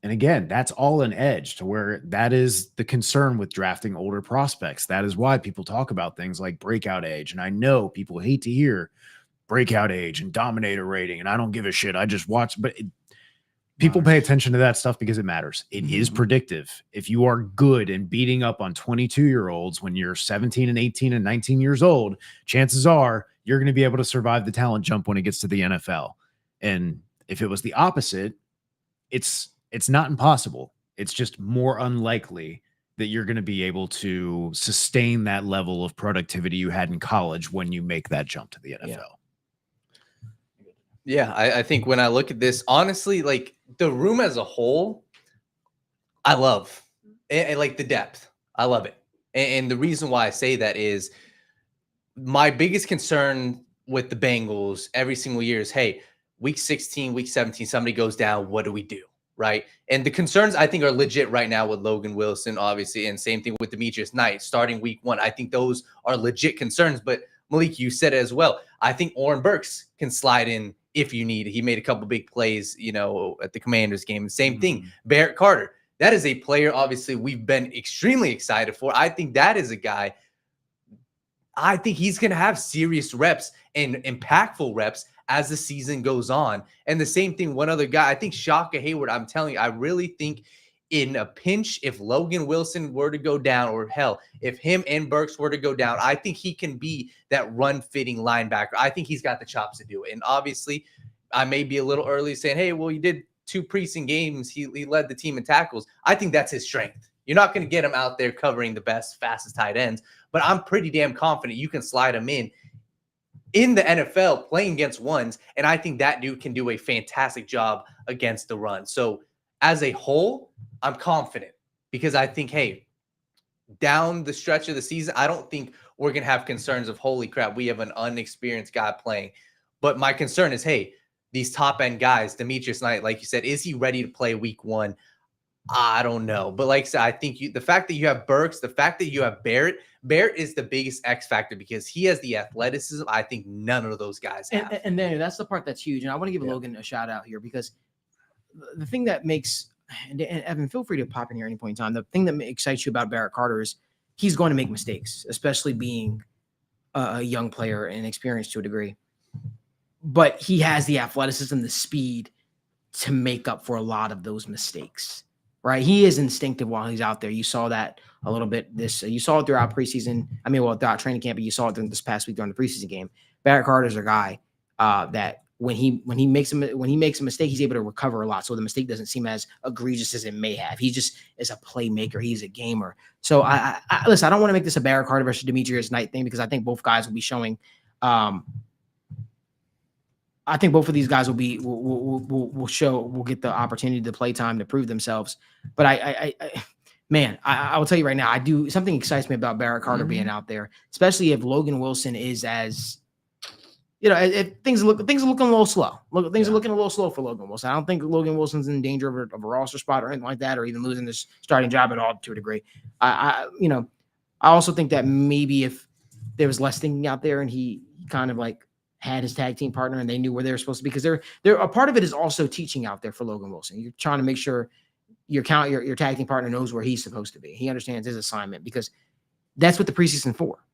Speaker 4: And again, that's all an edge to where that is the concern with drafting older prospects. That is why people talk about things like breakout age. And I know people hate to hear breakout age and dominator rating, and I don't give a shit. I just watch, but people pay attention to that stuff because it matters. It is predictive. If you are good and beating up on 22-year-olds when you're 17 and 18 and 19 years old, chances are you're going to be able to survive the talent jump when it gets to the NFL. And if it was the opposite, it's not impossible. It's just more unlikely that you're going to be able to sustain that level of productivity you had in college when you make that jump to the NFL.
Speaker 5: Yeah, I think when I look at this, honestly, like the room as a whole, I love and like the depth. I love it. And the reason why I say that is my biggest concern with the Bengals every single year is, hey, week 16, week 17, somebody goes down. What do we do? Right. And the concerns I think are legit right now with Logan Wilson, obviously, and same thing with Demetrius Knight starting week 1. I think those are legit concerns. But Malik, you said it as well. I think Oren Burks can slide in if you need it. He made a couple big plays, at the Commanders game. Same thing. Barrett Carter. That is a player, obviously, we've been extremely excited for. I think that is a guy. I think he's going to have serious reps and impactful reps as the season goes on. And the same thing, one other guy, I think Shaka Hayward, I'm telling you, I really think in a pinch, if Logan Wilson were to go down, or hell, if him and Burks were to go down, I think he can be that run-fitting linebacker. I think he's got the chops to do it. And obviously, I may be a little early saying, hey, well, you did 2 preseason games. He led the team in tackles. I think that's his strength. You're not going to get him out there covering the best, fastest tight ends, but I'm pretty damn confident you can slide him in the NFL playing against ones, and I think that dude can do a fantastic job against the run. So as a whole, I'm confident because I think, hey, down the stretch of the season, I don't think we're going to have concerns of, holy crap, we have an unexperienced guy playing. But my concern is, hey, these top-end guys, Demetrius Knight, like you said, is he ready to play week 1? I don't know. But like I said, I think the fact that you have Burks, the fact that you have Barrett is the biggest X factor because he has the athleticism I think none of those guys have.
Speaker 3: And then that's the part that's huge. And I want to give Logan a shout out here because the thing that makes, and Evan, feel free to pop in here at any point in time. The thing that excites you about Barrett Carter is he's going to make mistakes, especially being a young player and experienced to a degree. But he has the athleticism, the speed to make up for a lot of those mistakes. Right, he is instinctive while he's out there. You saw that a little bit. You saw it throughout preseason. Throughout training camp, but you saw it this past week during the preseason game. Barrett Carter's a guy that when he makes a mistake, he's able to recover a lot. So the mistake doesn't seem as egregious as it may have. He just is a playmaker. He's a gamer. So listen. I don't want to make this a Barrett Carter versus Demetrius Knight thing because I think both guys will be showing. I think both of these guys will get the opportunity to play time to prove themselves. But I will tell you right now, something excites me about Barrett Carter being out there, especially if Logan Wilson is as, if things are looking a little slow. Things are looking a little slow for Logan Wilson. I don't think Logan Wilson's in danger of a roster spot or anything like that, or even losing this starting job at all to a degree. I also think that maybe if there was less thinking out there and he kind of like had his tag team partner and they knew where they were supposed to be, because they're a part of it is also teaching out there for Logan Wilson. You're trying to make sure your tag team partner knows where he's supposed to be. He understands his assignment because that's what the preseason for,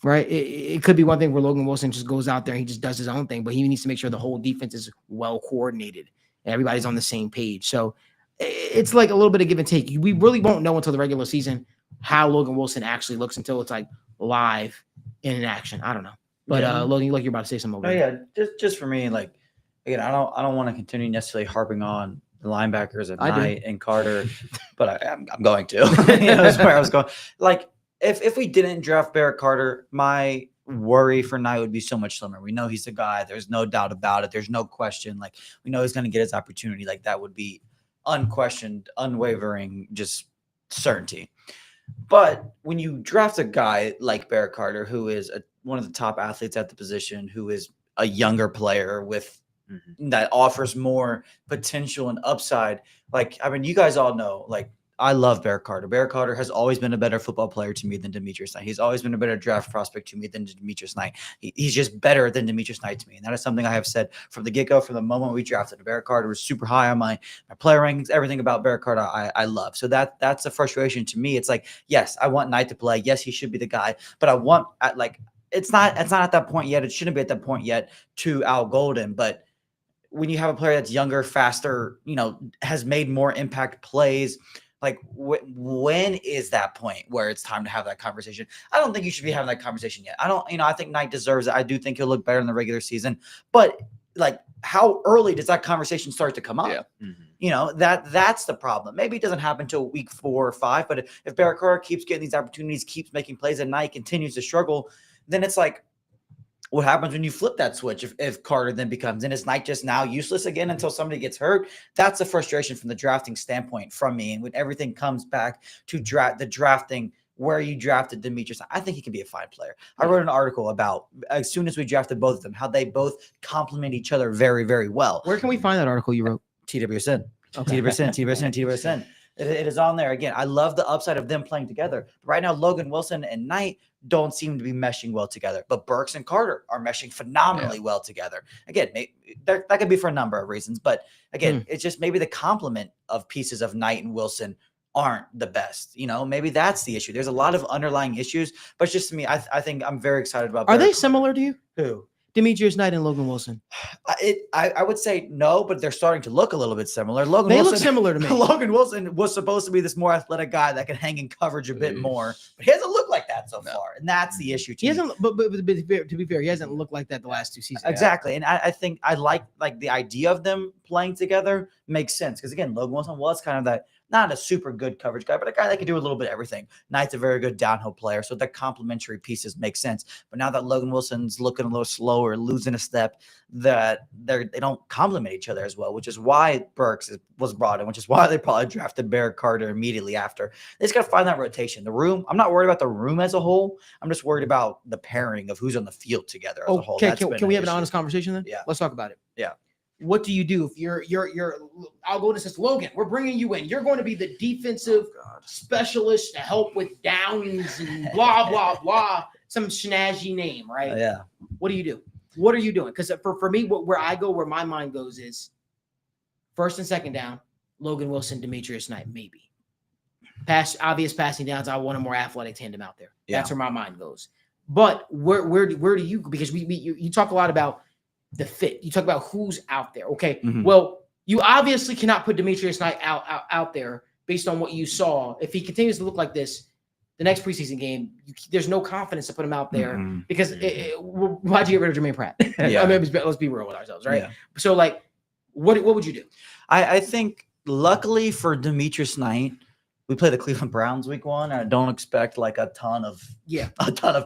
Speaker 3: right? It could be one thing where Logan Wilson just goes out there and he just does his own thing, but he needs to make sure the whole defense is well coordinated and everybody's on the same page. So it's like a little bit of give and take. We really won't know until the regular season how Logan Wilson actually looks until it's like live in action. I don't know. But Logan, you're about to say something.
Speaker 6: Just for me, like again, I don't want to continue necessarily harping on the linebackers at Knight and Carter, but I'm going to. That's where I was going. Like if we didn't draft Barrett Carter, my worry for Knight would be so much slimmer. We know he's the guy. There's no doubt about it. There's no question. Like we know he's going to get his opportunity. Like that would be unquestioned, unwavering, just certainty. But when you draft a guy like Barrett Carter, who is one of the top athletes at the position, who is a younger player with that offers more potential and upside. Like, you guys all know, like, I love Barrett Carter. Barrett Carter has always been a better football player to me than Demetrius Knight. He's always been a better draft prospect to me than Demetrius Knight. He's just better than Demetrius Knight to me. And that is something I have said from the get-go, from the moment we drafted. Barrett Carter was super high on my player rankings. Everything about Barrett Carter I love. So that's a frustration to me. It's like, yes, I want Knight to play. Yes, he should be the guy. But I want, it's not at that point yet. It shouldn't be at that point yet to Al Golden. But when you have a player that's younger, faster, has made more impact plays, like when is that point where it's time to have that conversation? I don't think you should be having that conversation yet. I think Knight deserves it. I do think he'll look better in the regular season, but like how early does that conversation start to come up?
Speaker 5: Yeah.
Speaker 6: You know, that's the problem. Maybe it doesn't happen until week 4 or 5, but if Barrett Carter keeps getting these opportunities, keeps making plays at night, continues to struggle, then it's like, what happens when you flip that switch if Carter then becomes, and is Knight just now useless again until somebody gets hurt? That's the frustration from the drafting standpoint from me. And when everything comes back to the drafting, where you drafted Demetrius, I think he can be a fine player. I wrote an article about as soon as we drafted both of them, how they both complement each other very, very well.
Speaker 3: Where can we find that article you wrote?
Speaker 6: TWSN.
Speaker 3: Okay.
Speaker 6: TWSN. It is on there. Again, I love the upside of them playing together. Right now, Logan Wilson and Knight don't seem to be meshing well together, but Burks and Carter are meshing phenomenally well together. Again, that could be for a number of reasons, but again, it's just maybe the complement of pieces of Knight and Wilson aren't the best. You know, maybe that's the issue. There's a lot of underlying issues, but just to me, I think I'm very excited about.
Speaker 3: Are they similar to you?
Speaker 6: Who?
Speaker 3: Demetrius Knight and Logan Wilson.
Speaker 6: I would say no, but they're starting to look a little bit similar.
Speaker 3: They look similar to me.
Speaker 6: Logan Wilson was supposed to be this more athletic guy that can hang in coverage a bit more, but he hasn't looked like that so far, and that's the issue.
Speaker 3: He hasn't, but to be fair, he hasn't looked like that the last 2 seasons.
Speaker 6: Exactly, and I think I like the idea of them playing together makes sense because again, Logan Wilson was kind of that. Not a super good coverage guy, but a guy that can do a little bit of everything. Knight's a very good downhill player, so the complementary pieces make sense. But now that Logan Wilson's looking a little slower, losing a step, that they don't complement each other as well, which is why Burks was brought in, which is why they probably drafted Barrett Carter immediately after. They just got to find that rotation. The room, I'm not worried about the room as a whole. I'm just worried about the pairing of who's on the field together as a whole.
Speaker 3: Okay, can we have an honest conversation then?
Speaker 6: Yeah.
Speaker 3: Let's talk about it.
Speaker 6: Yeah.
Speaker 3: What do you do if you're I'll go to this, Logan, we're bringing you in. You're going to be the defensive specialist to help with downs and blah, blah, blah. Some snazzy name, right?
Speaker 6: Yeah.
Speaker 3: What do you do? What are you doing? Because for me, where my mind goes is first and second down, Logan Wilson, Demetrius Knight, maybe. Obvious passing downs, I want a more athletic tandem out there.
Speaker 6: Yeah.
Speaker 3: That's where my mind goes. But where do you, because you talk a lot about the fit. You talk about who's out there. Okay.
Speaker 6: Mhm.
Speaker 3: Well, you obviously cannot put Demetrius Knight out there based on what you saw. If he continues to look like this, the next preseason game, there's no confidence to put him out there because why'd you get rid of Jermaine Pratt?
Speaker 6: Yeah.
Speaker 3: I mean, let's be real with ourselves, right?
Speaker 6: Yeah.
Speaker 3: So, like, what would you do?
Speaker 6: I think luckily for Demetrius Knight, we play the Cleveland Browns week 1, and I don't expect like a ton of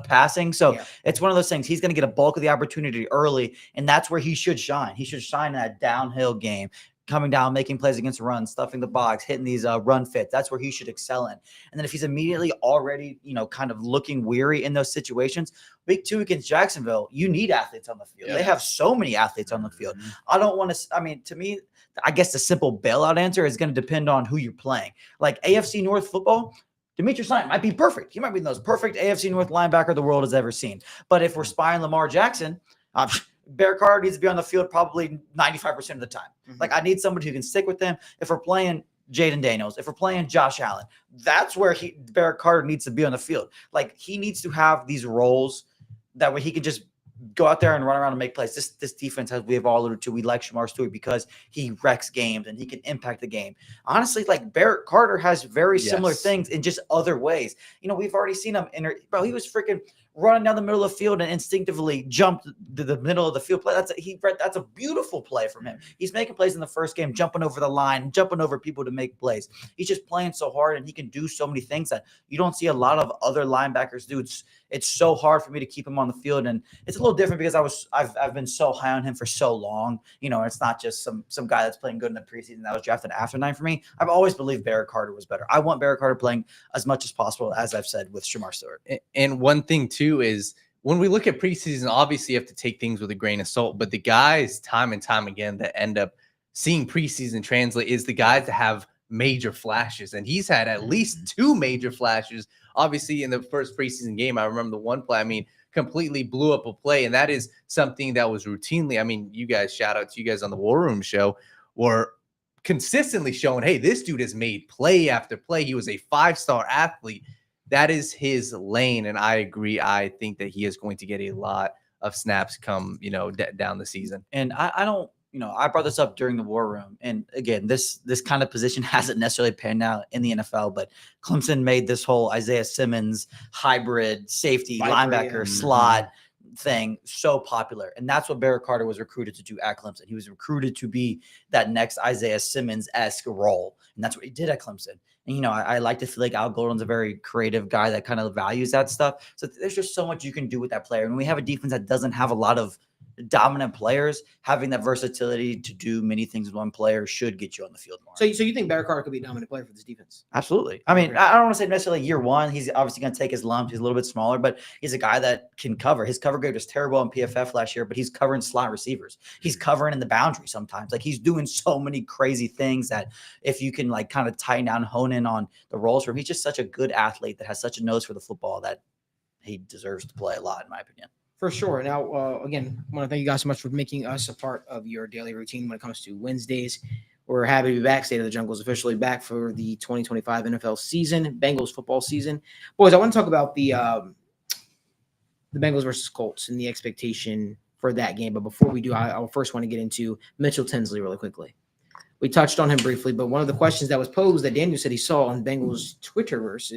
Speaker 6: passing. So it's one of those things. He's going to get a bulk of the opportunity early, and that's where he should shine. He should shine in that downhill game, coming down, making plays against the run, stuffing the box, hitting these run fits. That's where he should excel in. And then if he's immediately already, kind of looking weary in those situations, week 2 against Jacksonville, you need athletes on the field. They have so many athletes on the field. I don't want to, to me, I guess the simple bailout answer is going to depend on who you're playing. Like AFC North football, Demetrius Knight might be perfect. He might be the most perfect AFC North linebacker the world has ever seen. But if we're spying Lamar Jackson, Barrett Carter needs to be on the field probably 95% of the time. Like I need somebody who can stick with them. If we're playing Jaden Daniels, if we're playing Josh Allen, that's where Barrett Carter needs to be on the field. Like he needs to have these roles that way he can just go out there and run around and make plays. This defense, as we have all alluded to, we like Shamar Stewart because he wrecks games and he can impact the game. Honestly, like Barrett Carter has very similar things in just other ways. We've already seen him he was freaking running down the middle of the field and instinctively jumped to the middle of the field play. That's a beautiful play from him. He's making plays in the first game, jumping over the line, jumping over people to make plays. He's just playing so hard, and he can do so many things that you don't see a lot of other linebackers do. It's so hard for me to keep him on the field, and it's a little different because I've been so high on him for so long. It's not just some guy that's playing good in the preseason that was drafted after 9 for me. I've always believed Barrett Carter was better. I want Barrett Carter playing as much as possible, as I've said with Shamar Stewart.
Speaker 5: And one thing too is when we look at preseason, obviously you have to take things with a grain of salt, but the guys time and time again that end up seeing preseason translate is the guys that have major flashes. And he's had at least 2 major flashes. Obviously in the first preseason game, I remember the one play, completely blew up a play. And that is something that was routinely, you guys, shout out to you guys on the War Room show, were consistently showing, hey, this dude has made play after play. He was a 5-star athlete. That is his lane, and I agree. I think that he is going to get a lot of snaps come, down the season.
Speaker 6: And I don't, I brought this up during the War Room, and again, this kind of position hasn't necessarily panned out in the NFL, but Clemson made this whole Isaiah Simmons hybrid safety linebacker slot thing so popular. And that's what Barrett Carter was recruited to do at Clemson. He was recruited to be that next Isaiah Simmons-esque role. And that's what he did at Clemson. And, I like to feel like Al Golden's a very creative guy that kind of values that stuff. So there's just so much you can do with that player. And we have a defense that doesn't have a lot of dominant players. Having that versatility to do many things with one player should get you on the field more.
Speaker 3: So you think Barrett Carter could be a dominant player for this defense?
Speaker 6: Absolutely. I mean, I don't want to say necessarily year one. He's obviously going to take his lumps. He's a little bit smaller, but he's a guy that can cover. His cover grade was terrible in PFF last year, but he's covering slot receivers. He's covering in the boundary sometimes. Like, he's doing so many crazy things that if you can like kind of tighten down, hone in on the roles for him, he's just such a good athlete that has such a nose for the football that he deserves to play a lot, in my opinion.
Speaker 3: For sure. Now, again, I want to thank you guys so much for making us a part of your daily routine when it comes to Wednesdays. We're happy to be back. State of the Jungle is officially back for the 2025 NFL season, Bengals football season. Boys, I want to talk about the Bengals versus Colts and the expectation for that game. But before we do, I first want to get into Mitchell Tinsley really quickly. We touched on him briefly, but one of the questions that was posed that Daniel said he saw on Bengals Twitterverse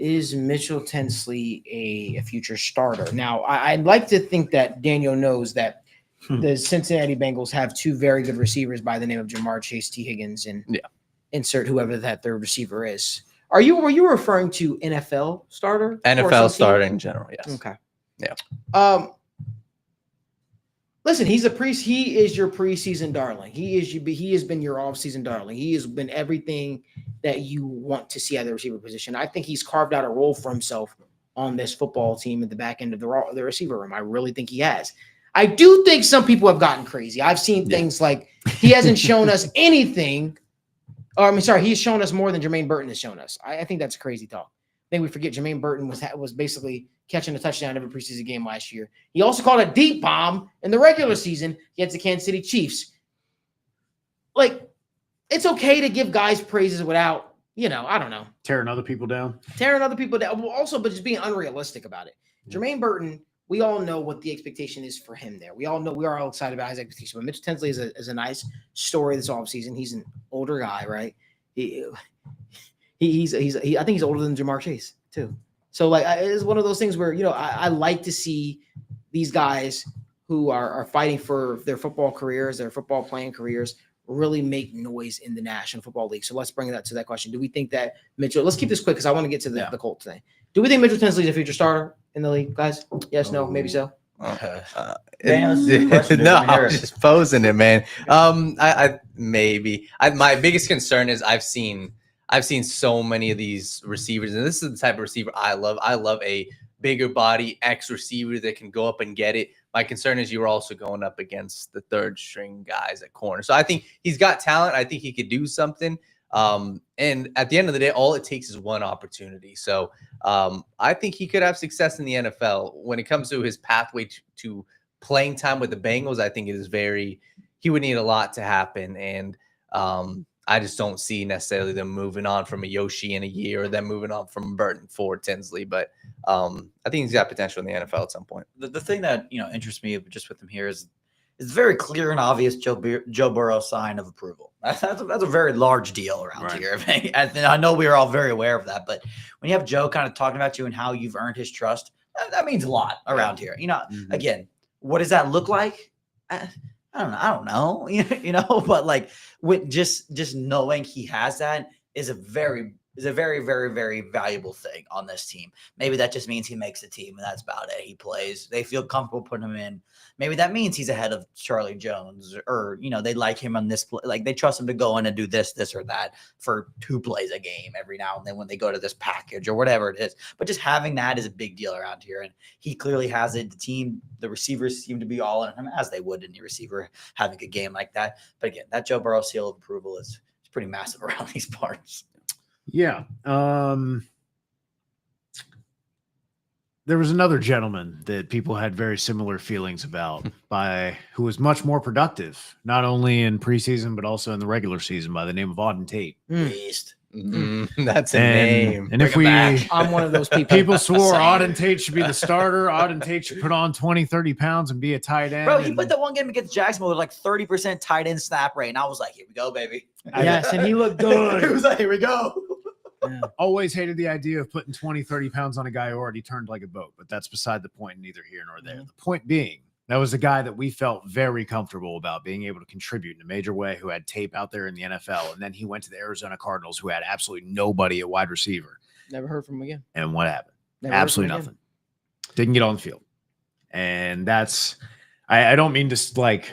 Speaker 3: is Mitchell Tinsley a future starter? Now, I'd like to think that Daniel knows that the Cincinnati Bengals have two very good receivers by the name of Jamar Chase, T. Higgins, and insert whoever that their receiver is. Were you referring to NFL starter?
Speaker 5: NFL starter in general, yes.
Speaker 3: Okay.
Speaker 5: Yeah.
Speaker 3: Listen, he is your preseason darling. He has been your offseason darling. He has been everything that you want to see at the receiver position. I think he's carved out a role for himself on this football team at the back end of the receiver room. I really think he has. I do think some people have gotten crazy. I've seen things like he hasn't shown us anything. He's shown us more than Jermaine Burton has shown us. I think that's crazy talk. I think we forget Jermaine Burton was basically catching a touchdown every preseason game last year. He also caught a deep bomb in the regular season against the Kansas City Chiefs. Like, it's okay to give guys praises without, I don't know.
Speaker 4: Tearing other people down.
Speaker 3: Well, also, but just being unrealistic about it. Jermaine Burton, we all know what the expectation is for him there. We are all excited about his expectation. But Mitchell Tinsley is a nice story this offseason. He's an older guy, right? I think he's older than Jamar Chase too. So it's one of those things where, I like to see these guys who are fighting for their football careers, their football playing careers, really make noise in the National Football League. So let's bring that to that question. Do we think that Mitchell, let's keep this quick because I want to get to the Colts thing. Do we think Mitchell Tinsley is a future starter in the league, guys? Yes, no, maybe so.
Speaker 5: I'm just posing it, man. My biggest concern is I've seen so many of these receivers, and this is the type of receiver I love. I love a bigger body X receiver that can go up and get it. My concern is you're also going up against the third string guys at corner. So I think he's got talent. I think he could do something. And at the end of the day, all it takes is one opportunity. So I think he could have success in the NFL. When it comes to his pathway to playing time with the Bengals, I think it is he would need a lot to happen. And I just don't see necessarily them moving on from a Yoshi in a year or them moving on from Burton for Tinsley. But I think he's got potential in the NFL at some point.
Speaker 6: The thing that interests me just with him here is it's very clear and obvious Joe Burrow sign of approval. That's a very large deal around here. And I know we are all very aware of that. But when you have Joe kind of talking about you and how you've earned his trust, that means a lot around here. Again, what does that look like? I don't know. But like with just knowing he has that is a very, very, very valuable thing on this team. Maybe that just means he makes the team and that's about it. He plays. They feel comfortable putting him in. Maybe that means he's ahead of Charlie Jones or, they like him on this play. Like they trust him to go in and do this or that for 2 plays a game every now and then when they go to this package or whatever it is. But just having that is a big deal around here. And he clearly has it. The receivers seem to be all in him as they would any receiver having a game like that. But again, that Joe Burrow seal of approval is pretty massive around these parts.
Speaker 4: Yeah. There was another gentleman that people had very similar feelings about who was much more productive, not only in preseason, but also in the regular season by the name of Auden Tate.
Speaker 6: Beast.
Speaker 5: That's a name.
Speaker 4: And
Speaker 3: I'm one of those people
Speaker 4: swore Auden Tate should be the starter. Auden Tate should put on 20, 30 pounds and be a tight end.
Speaker 6: Bro, he put that one game against Jacksonville with like 30% tight end snap rate. And I was like, here we go, baby.
Speaker 3: Yes, and he looked good.
Speaker 6: He was like, here we go.
Speaker 4: Always hated the idea of putting 20, 30 pounds on a guy who already turned like a boat, but that's beside the point, neither here nor there. The point being, that was a guy that we felt very comfortable about being able to contribute in a major way, who had tape out there in the NFL. And then he went to the Arizona Cardinals, who had absolutely nobody at wide receiver.
Speaker 3: Never heard from him again.
Speaker 4: And what happened?
Speaker 3: Never heard from
Speaker 4: Absolutely
Speaker 3: him again.
Speaker 4: nothing. Didn't get on the field. And that's, I don't mean to like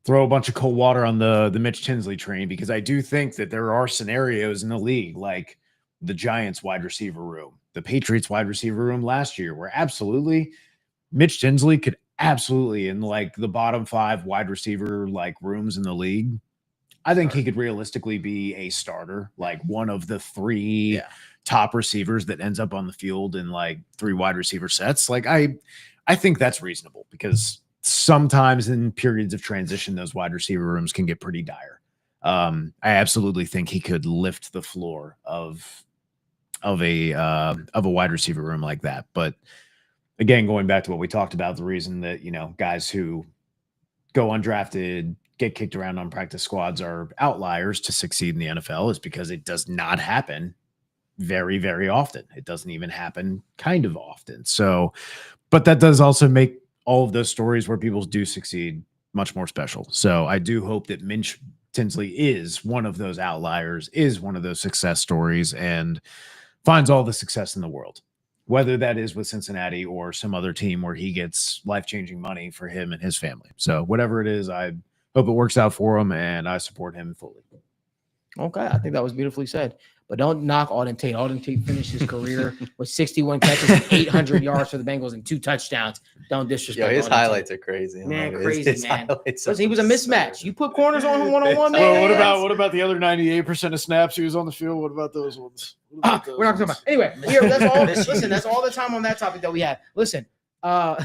Speaker 4: throw a bunch of cold water on the Mitch Tinsley train, because I do think that there are scenarios in the league, like the Giants wide receiver room, the Patriots wide receiver room last year, where absolutely Mitch Tinsley could absolutely in like the bottom 5 wide receiver like rooms in the league. I think he could realistically be a starter, like one of the 3 top receivers that ends up on the field in like 3 wide receiver sets. Like I think that's reasonable, because sometimes in periods of transition, those wide receiver rooms can get pretty dire. I absolutely think he could lift the floor of a wide receiver room like that. But again, going back to what we talked about, the reason that, guys who go undrafted, get kicked around on practice squads are outliers to succeed in the NFL is because it does not happen very, very often. It doesn't even happen kind of often. So, but that does also make all of those stories where people do succeed much more special. So I do hope that Mitch Tinsley is one of those outliers, is one of those success stories, and finds all the success in the world, whether that is with Cincinnati or some other team where he gets life-changing money for him and his family. So whatever it is, I hope it works out for him, and I support him fully.
Speaker 3: Okay, I think that was beautifully said. But don't knock Auden Tate. Auden Tate finished his career with 61 catches and 800 yards for the Bengals and 2 touchdowns. Don't disrespect.
Speaker 5: Yo, his
Speaker 3: Auden
Speaker 5: highlights
Speaker 3: Tate.
Speaker 5: are crazy.
Speaker 3: Man,
Speaker 5: His
Speaker 3: crazy, man.
Speaker 5: highlights
Speaker 3: Listen, he was a
Speaker 5: are
Speaker 3: mismatch.
Speaker 5: absurd.
Speaker 3: You put corners on him one-on-one, man.
Speaker 4: Well, what about the other 98% of snaps he was on the field? What about those ones?
Speaker 3: We're not talking about. Anyway, that's all. Listen, that's all the time on that topic that we have. Listen, let's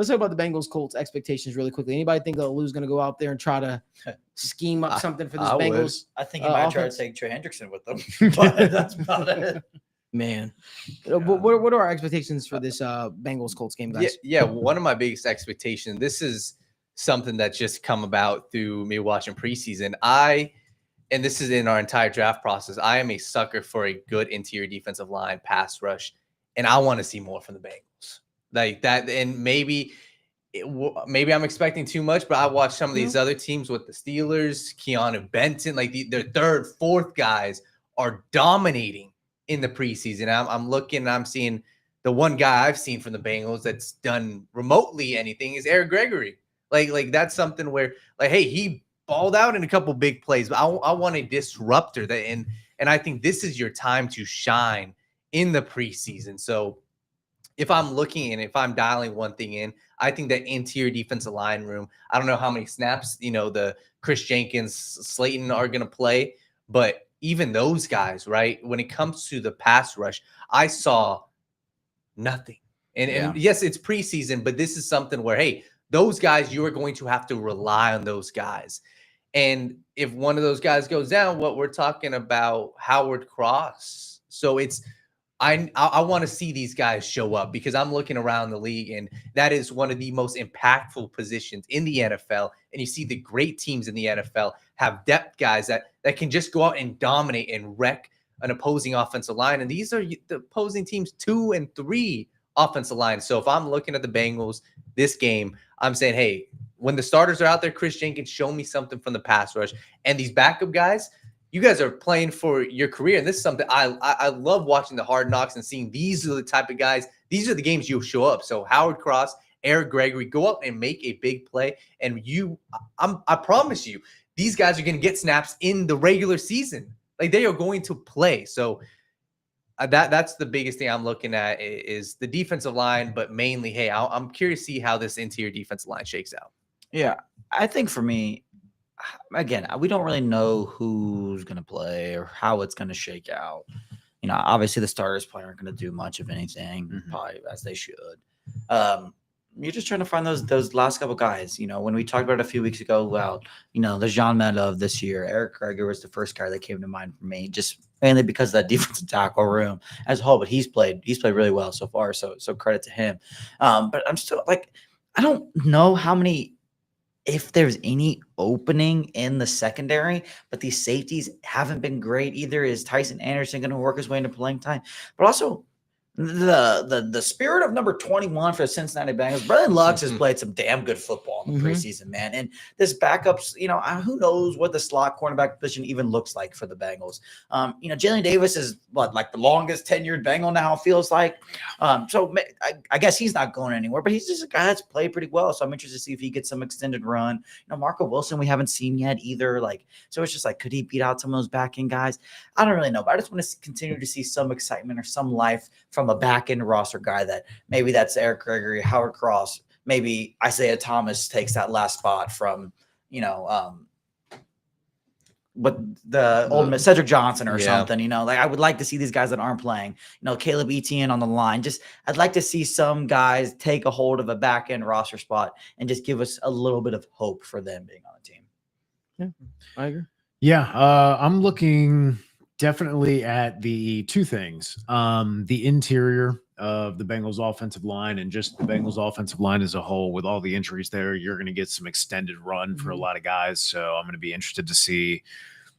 Speaker 3: talk about the Bengals Colts expectations really quickly. Anybody think that Lou's going to go out there and try to scheme up something for this
Speaker 5: I would.
Speaker 3: Bengals?
Speaker 6: I think he might try to
Speaker 3: offense?
Speaker 6: take Trey Hendrickson with them, but that's about it.
Speaker 3: Man, what are our expectations for this Bengals Colts game, guys?
Speaker 5: Yeah, one of my biggest expectations. This is something that's just come about through me watching preseason. And this is in our entire draft process, I am a sucker for a good interior defensive line, pass rush, and I want to see more from the Bengals like that. And maybe I'm expecting too much, but I watched some of these other teams with the Steelers, Keanu Benton, like their 3rd, 4th guys are dominating in the preseason. I'm looking and I'm seeing the one guy I've seen from the Bengals that's done remotely anything is Eric Gregory. Like that's something where like, hey, he balled out in a couple big plays, but I want a disruptor that, and I think this is your time to shine in the preseason. So if I'm looking and if I'm dialing one thing in, I think that interior defensive line room, I don't know how many snaps, the Chris Jenkins, Slayton are going to play, but even those guys, right? When it comes to the pass rush, I saw nothing. And yes, it's preseason, but this is something where, hey, those guys, you are going to have to rely on those guys. And if one of those guys goes down, what we're talking about, Howard Cross. So I want to see these guys show up because I'm looking around the league, and that is one of the most impactful positions in the NFL. And you see the great teams in the NFL have depth guys that can just go out and dominate and wreck an opposing offensive line. And these are the opposing teams 2 and 3 offensive line. So if I'm looking at the Bengals this game, I'm saying, hey, when the starters are out there, Chris Jenkins, show me something from the pass rush. And these backup guys, you guys are playing for your career. And this is something I love watching the Hard Knocks and seeing these are the type of guys. These are the games you'll show up. So Howard Cross, Eric Gregory, go up and make a big play. And I promise you, these guys are going to get snaps in the regular season. Like they are going to play. So that's the biggest thing I'm looking at is the defensive line, but mainly, hey, I'm curious to see how this interior defensive line shakes out.
Speaker 6: Yeah, I think for me, again, we don't really know who's going to play or how it's going to shake out. Obviously the starters probably aren't going to do much of anything, probably as they should. You're just trying to find those last couple guys. When we talked about it a few weeks ago, the Jean Meta of this year, Eric Greger was the first guy that came to mind for me, just mainly because of that defensive tackle room as a whole. But he's played really well so far, so credit to him. But I'm still like, I don't know how many if there's any opening in the secondary, but these safeties haven't been great either. Is Tyson Anderson going to work his way into playing time? But also the spirit of number 21 for the Cincinnati Bengals, Brendan Lux has played some damn good football in the preseason, man. And this backups, who knows what the slot cornerback position even looks like for the Bengals. Jalen Davis is like the longest tenured Bengal now, feels like. So I guess he's not going anywhere, but he's just a guy that's played pretty well. So I'm interested to see if he gets some extended run. Marco Wilson, we haven't seen yet either. So it's just like, could he beat out some of those back end guys? I don't really know, but I just want to continue to see some excitement or some life from a back end roster guy that maybe that's Eric Gregory, Howard Cross, maybe Isaiah Thomas takes that last spot from, but the old Cedric Johnson or something, I would like to see these guys that aren't playing, Caleb Etienne on the line. I'd like to see some guys take a hold of a back end roster spot and just give us a little bit of hope for them being on the team.
Speaker 3: Yeah, I agree.
Speaker 4: Yeah, I'm looking definitely at the two things. The interior of the Bengals offensive line and just the Bengals offensive line as a whole. With all the injuries there, you're going to get some extended run for a lot of guys. So I'm going to be interested to see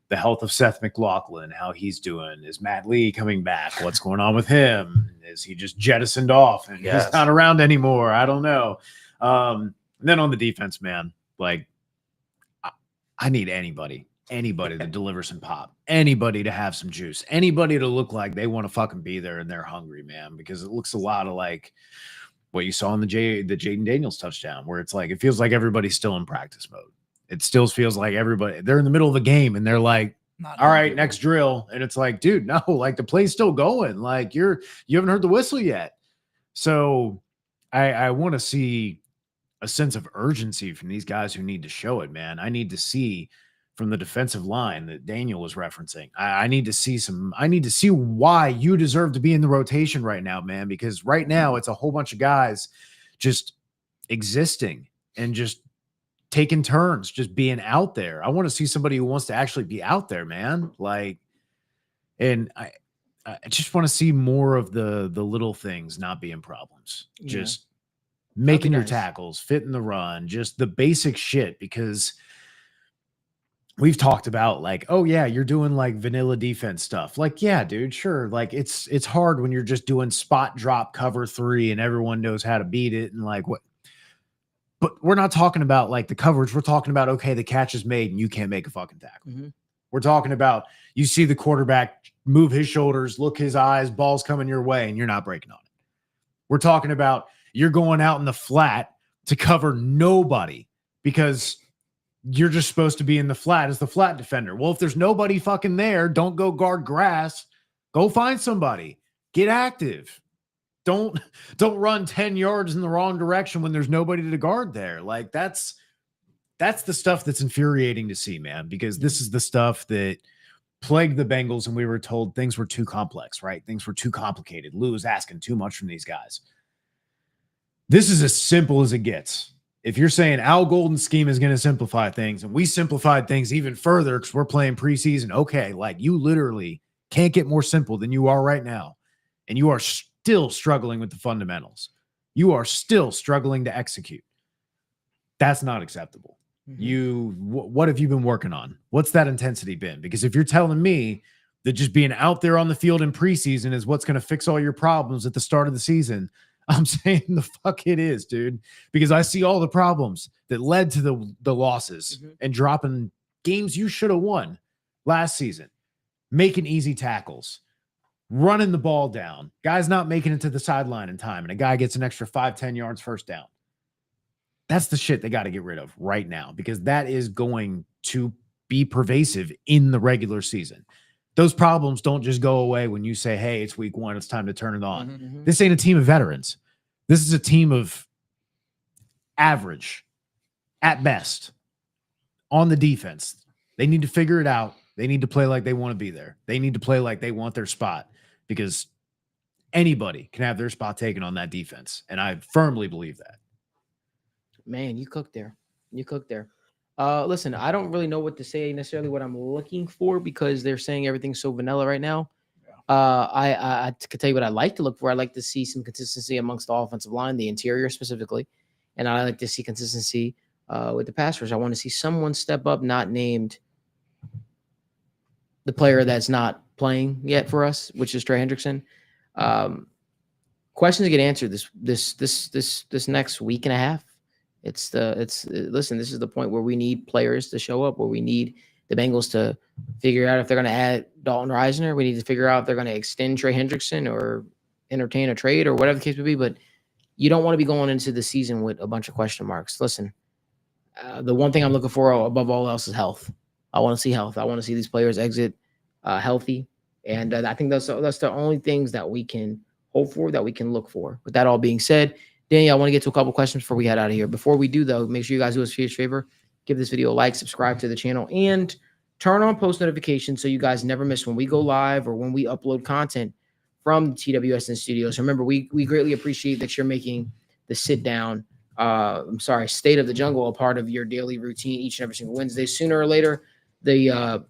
Speaker 4: the health of Seth McLaughlin, how he's doing. Is Matt Lee coming back? What's going on with him? Is he just jettisoned off and he's not around anymore? I don't know. Then on the defense, man, I need anybody to deliver some pop, anybody to have some juice, anybody to look like they want to fucking be there and they're hungry, man, because it looks a lot of like what you saw in the Jaden Daniels touchdown, where it's like, it feels like everybody's still in practice mode. It still feels like they're in the middle of the game and they're like, all right, next drill. And it's like, dude, no, the play's still going. Like you haven't heard the whistle yet. So I want to see a sense of urgency from these guys who need to show it, man. I need to see from the defensive line that Daniel was referencing. I need to see why you deserve to be in the rotation right now, man, because right now it's a whole bunch of guys just existing and just taking turns, just being out there. I want to see somebody who wants to actually be out there, man. And I just want to see more of the little things not being problems. Yeah. Just making your tackles, fitting the run, just the basic shit, because we've talked about oh yeah, you're doing vanilla defense stuff. Yeah, dude, sure. It's hard when you're just doing spot drop cover 3 and everyone knows how to beat it and what. But we're not talking about the coverage. We're talking about, okay, the catch is made and you can't make a fucking tackle. Mm-hmm. We're talking about you see the quarterback move his shoulders, look his eyes, ball's coming your way, and you're not breaking on it. We're talking about you're going out in the flat to cover nobody because you're just supposed to be in the flat as the flat defender. Well, if there's nobody fucking there, don't go guard grass. Go find somebody. Get active. Don't run 10 yards in the wrong direction when there's nobody to guard there. That's the stuff that's infuriating to see, man, because this is the stuff that plagued the Bengals, and we were told things were too complex, right? Things were too complicated. Lou was asking too much from these guys. This is as simple as it gets. If you're saying Al Golden's scheme is going to simplify things, and we simplified things even further because we're playing preseason, okay, you literally can't get more simple than you are right now. And you are still struggling with the fundamentals. You are still struggling to execute. That's not acceptable. Mm-hmm. What have you been working on? What's that intensity been? Because if you're telling me that just being out there on the field in preseason is what's going to fix all your problems at the start of the season, I'm saying the fuck it is, dude, because I see all the problems that led to the losses and dropping games you should have won last season, making easy tackles, running the ball down, guys not making it to the sideline in time, and a guy gets an extra 5-10 yards first down. That's the shit they got to get rid of right now, because that is going to be pervasive in the regular season. Those problems don't just go away when you say, hey, it's week 1, it's time to turn it on. Mm-hmm. This ain't a team of veterans. This is a team of average, at best, on the defense. They need to figure it out. They need to play like they want to be there. They need to play like they want their spot, because anybody can have their spot taken on that defense. And I firmly believe that.
Speaker 3: Man, you cooked there. Listen, I don't really know what to say necessarily what I'm looking for, because they're saying everything's so vanilla right now. I could tell you what I like to look for. I like to see some consistency amongst the offensive line, the interior specifically, and I like to see consistency with the pass rush. I want to see someone step up, not named the player that's not playing yet for us, which is Trey Hendrickson. Questions get answered this next week and a half. Listen, this is the point where we need players to show up, where we need the Bengals to figure out if they're going to add Dalton Risner. We need to figure out if they're going to extend Trey Hendrickson or entertain a trade or whatever the case may be. But you don't want to be going into the season with a bunch of question marks. Listen, the one thing I'm looking for above all else is health. I want to see health. I want to see these players exit healthy. And I think that's the only things that we can hope for, that we can look for. With that all being said, Daniel, I want to get to a couple questions before we head out of here. Before we do, though, make sure you guys do us a huge favor. Give this video a like, subscribe to the channel, and turn on post notifications so you guys never miss when we go live or when we upload content from TWSN Studios. Remember, we greatly appreciate that you're making the State of the Jungle a part of your daily routine each and every single Wednesday. Sooner or later, the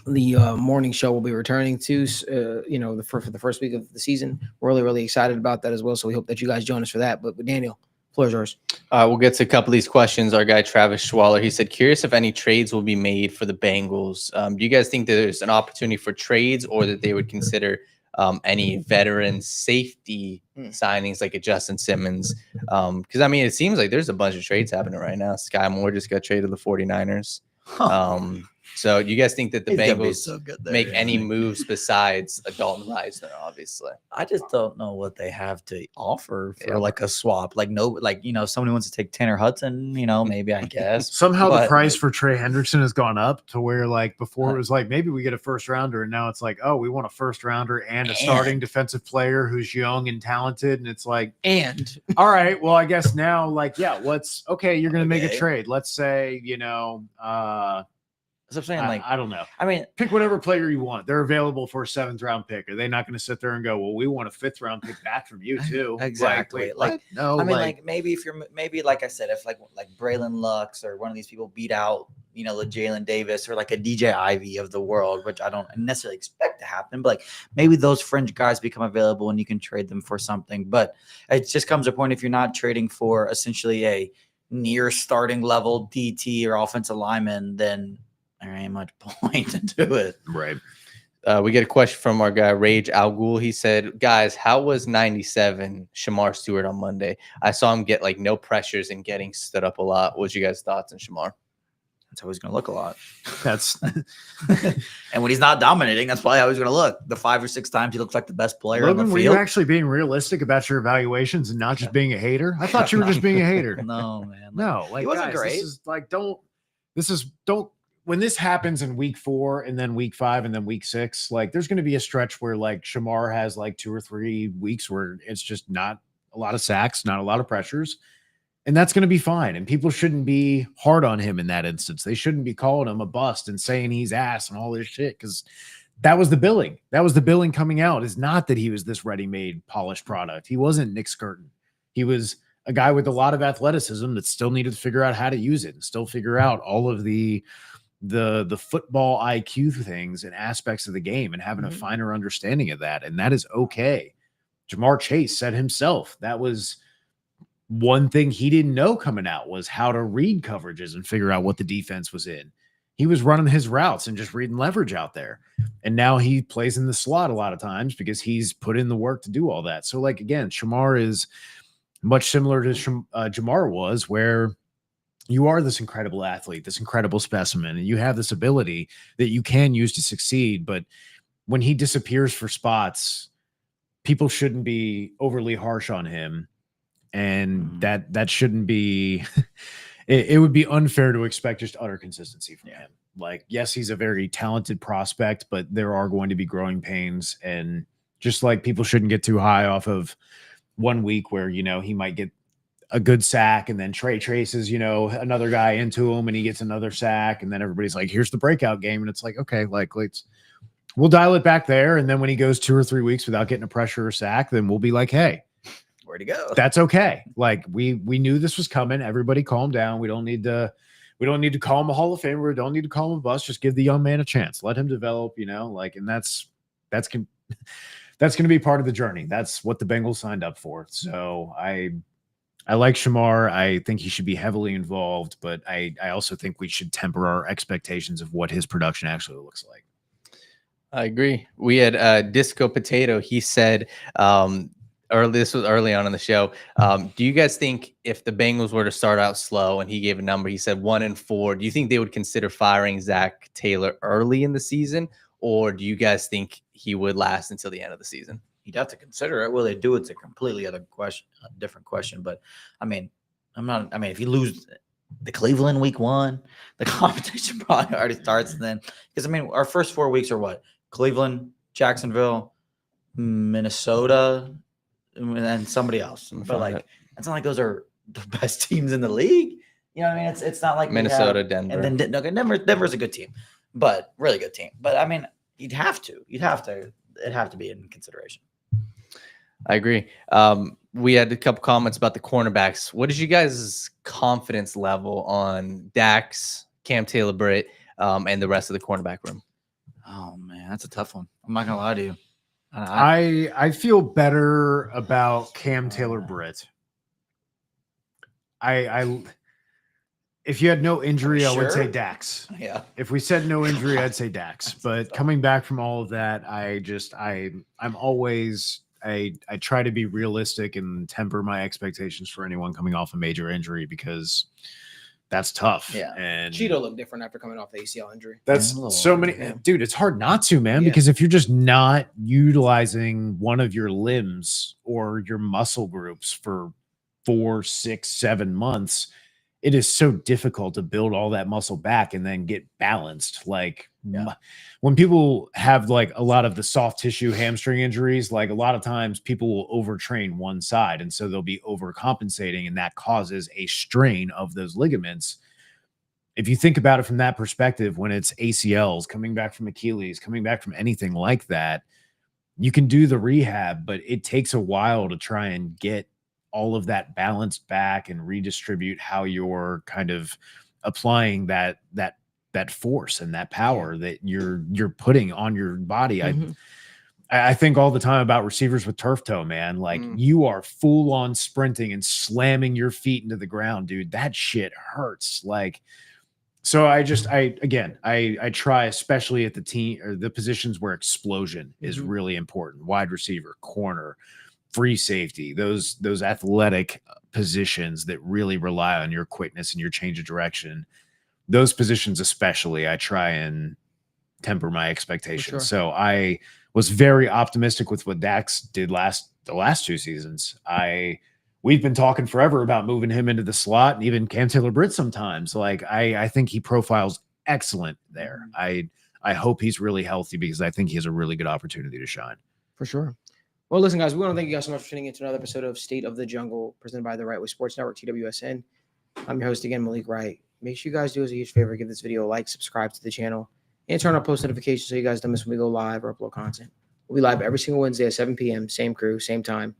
Speaker 3: morning show will be returning to, for the first week of the season. We're really, really excited about that as well. So we hope that you guys join us for that. But Daniel, floor is yours.
Speaker 5: We'll get to a couple of these questions. Our guy, Travis Schwaller, he said, curious if any trades will be made for the Bengals. Do you guys think that there's an opportunity for trades, or that they would consider any veteran safety signings like a Justin Simmons? Because, I mean, it seems like there's a bunch of trades happening right now. Sky Moore just got traded to the 49ers. So you guys think that the Bengals make any moves besides a Dalton Risner, obviously?
Speaker 6: I just don't know what they have to offer for like a swap. Like, somebody wants to take Tanner Hudson, maybe, I guess.
Speaker 4: Somehow the price for Trey Hendrickson has gone up to where, like, before it was like, maybe we get a first rounder, and now it's like, oh, we want a first rounder and a starting defensive player who's young and talented. And it's like, all right, well, I guess now, like, yeah, you're going to make a trade. Let's say,
Speaker 6: So I'm saying, like,
Speaker 4: I don't know.
Speaker 6: I mean,
Speaker 4: pick whatever player you want. They're available for a 7th round pick. Are they not going to sit there and go, well, we want a 5th round pick back from you too?
Speaker 6: Exactly.
Speaker 4: No.
Speaker 6: I mean, maybe like I said, if like Braylon Lux or one of these people beat out, like Jalen Davis or like a DJ Ivy of the world, which I don't necessarily expect to happen, but like maybe those fringe guys become available and you can trade them for something. But it just comes to a point, if you're not trading for essentially a near starting level DT or offensive lineman, then there ain't much point into it.
Speaker 4: Right.
Speaker 5: We get a question from our guy, Rage Al Ghul. He said, guys, how was 97 Shamar Stewart on Monday? I saw him get like no pressures and getting stood up a lot. What's your guys' thoughts on Shamar?
Speaker 6: That's how he's going to look a lot.
Speaker 4: That's
Speaker 6: and when he's not dominating, that's probably how he's going to look. The 5 or 6 times he looks like the best player on the
Speaker 4: Logan,
Speaker 6: field.
Speaker 4: were you actually being realistic about your evaluations and not just being a hater? I thought you were just being a hater.
Speaker 6: No, man.
Speaker 4: No, like,
Speaker 6: he wasn't
Speaker 4: guys,
Speaker 6: great.
Speaker 4: Don't. When this happens in week 4 and then week 5 and then week 6, like there's going to be a stretch where like Shamar has like 2 or 3 weeks where it's just not a lot of sacks, not a lot of pressures. And that's going to be fine. And people shouldn't be hard on him in that instance. They shouldn't be calling him a bust and saying he's ass and all this shit, because that was the billing. That was the billing coming out, is not that he was this ready-made polished product. He wasn't Nick Skirton. He was a guy with a lot of athleticism that still needed to figure out how to use it and still figure out all of the football IQ things and aspects of the game and having a finer understanding of that. And that is okay. Jamar Chase said himself, that was one thing he didn't know coming out, was how to read coverages and figure out what the defense was in. He was running his routes and just reading leverage out there. And now he plays in the slot a lot of times because he's put in the work to do all that. So like, again, Shamar is much similar to Jamar was, where you are this incredible athlete, this incredible specimen, and you have this ability that you can use to succeed. But when he disappears for spots, people shouldn't be overly harsh on him. And that shouldn't be, it would be unfair to expect just utter consistency from him. Like, yes, he's a very talented prospect, but there are going to be growing pains. And just like people shouldn't get too high off of one week where, he might get a good sack and then Trey traces, another guy into him and he gets another sack. And then everybody's like, here's the breakout game. And it's like, okay, like we'll dial it back there. And then when he goes 2 or 3 weeks without getting a pressure or sack, then we'll be like, hey,
Speaker 6: where'd he go?
Speaker 4: That's okay. Like we knew this was coming. Everybody calm down. We don't need to call him a Hall of Famer. We don't need to call him a bust. Just give the young man a chance. Let him develop, and that's going to be part of the journey. That's what the Bengals signed up for. So I like Shamar. I think he should be heavily involved, but I also think we should temper our expectations of what his production actually looks like.
Speaker 5: I agree. We had Disco Potato. He said, this was early on in the show. Do you guys think if the Bengals were to start out slow, and he gave a number, he said 1-4, do you think they would consider firing Zach Taylor early in the season, or do you guys think he would last until the end of the season?
Speaker 6: You'd have to consider it. Will they do it? It's a completely other question, a different question. But I mean, if you lose the Cleveland week 1, the competition probably already starts then. Because our first 4 weeks are what? Cleveland, Jacksonville, Minnesota, and somebody else. But like, it's not like those are the best teams in the league. You know what I mean? It's not like
Speaker 5: Minnesota, Denver.
Speaker 6: And then Denver's a good team, but really good team. But I mean, it'd have to be in consideration.
Speaker 5: I agree. We had a couple comments about the cornerbacks. What is you guys' confidence level on Dax, Cam Taylor-Britt, and the rest of the cornerback room?
Speaker 6: Oh man, that's a tough one. I'm not gonna lie to you.
Speaker 4: I feel better about Cam Taylor-Britt. If you had no injury, I would say Dax.
Speaker 6: Yeah.
Speaker 4: If we said no injury, I'd say Dax. But coming back from all of that, I'm always I try to be realistic and temper my expectations for anyone coming off a major injury, because that's tough.
Speaker 6: Yeah.
Speaker 4: And
Speaker 3: Cheeto looked different after coming off the ACL injury.
Speaker 4: that's so many, dude. It's hard not to, man,
Speaker 3: Yeah.
Speaker 4: because if you're just not utilizing one of your limbs or your muscle groups for 4, 6, 7 months, it is so difficult to build all that muscle back and then get balanced. Like when people have like a lot of the soft tissue hamstring injuries, like a lot of times people will overtrain one side. And so they'll be overcompensating, and that causes a strain of those ligaments. If you think about it from that perspective, when it's ACLs, coming back from Achilles, coming back from anything like that, you can do the rehab, but it takes a while to try and get all of that balance back and redistribute how you're kind of applying that force and that power that you're putting on your body. I think all the time about receivers with turf toe, man. Like you are full on sprinting and slamming your feet into the ground, dude. That shit hurts. Like, so I try, especially at the team or the positions where explosion is really important. Wide receiver, corner, free safety, those athletic positions that really rely on your quickness and your change of direction. Those positions especially, I try and temper my expectations.
Speaker 3: Sure.
Speaker 4: So I was very optimistic with what Dax did the last 2 seasons. We've been talking forever about moving him into the slot, and even Cam Taylor-Britt sometimes. Like I think he profiles excellent there. I hope he's really healthy, because I think he has a really good opportunity to shine.
Speaker 3: For sure. Well, listen, guys, we want to thank you guys so much for tuning in to another episode of State of the Jungle, presented by the Right Way Sports Network, TWSN. I'm your host again, Malik Wright. Make sure you guys do us a huge favor, give this video a like, subscribe to the channel, and turn on post notifications so you guys don't miss when we go live or upload content. We'll be live every single Wednesday at 7 p.m., same crew, same time,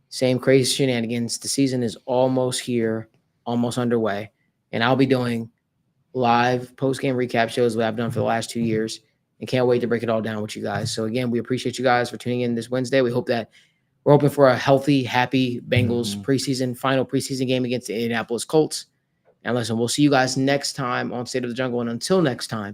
Speaker 3: same crazy shenanigans. The season is almost here, almost underway, and I'll be doing live post-game recap shows that I've done for the last 2 years. And can't wait to break it all down with you guys. So again, we appreciate you guys for tuning in this Wednesday. We're hoping for a healthy, happy Bengals final preseason game against the Indianapolis Colts. And listen, we'll see you guys next time on State of the Jungle. And until next time,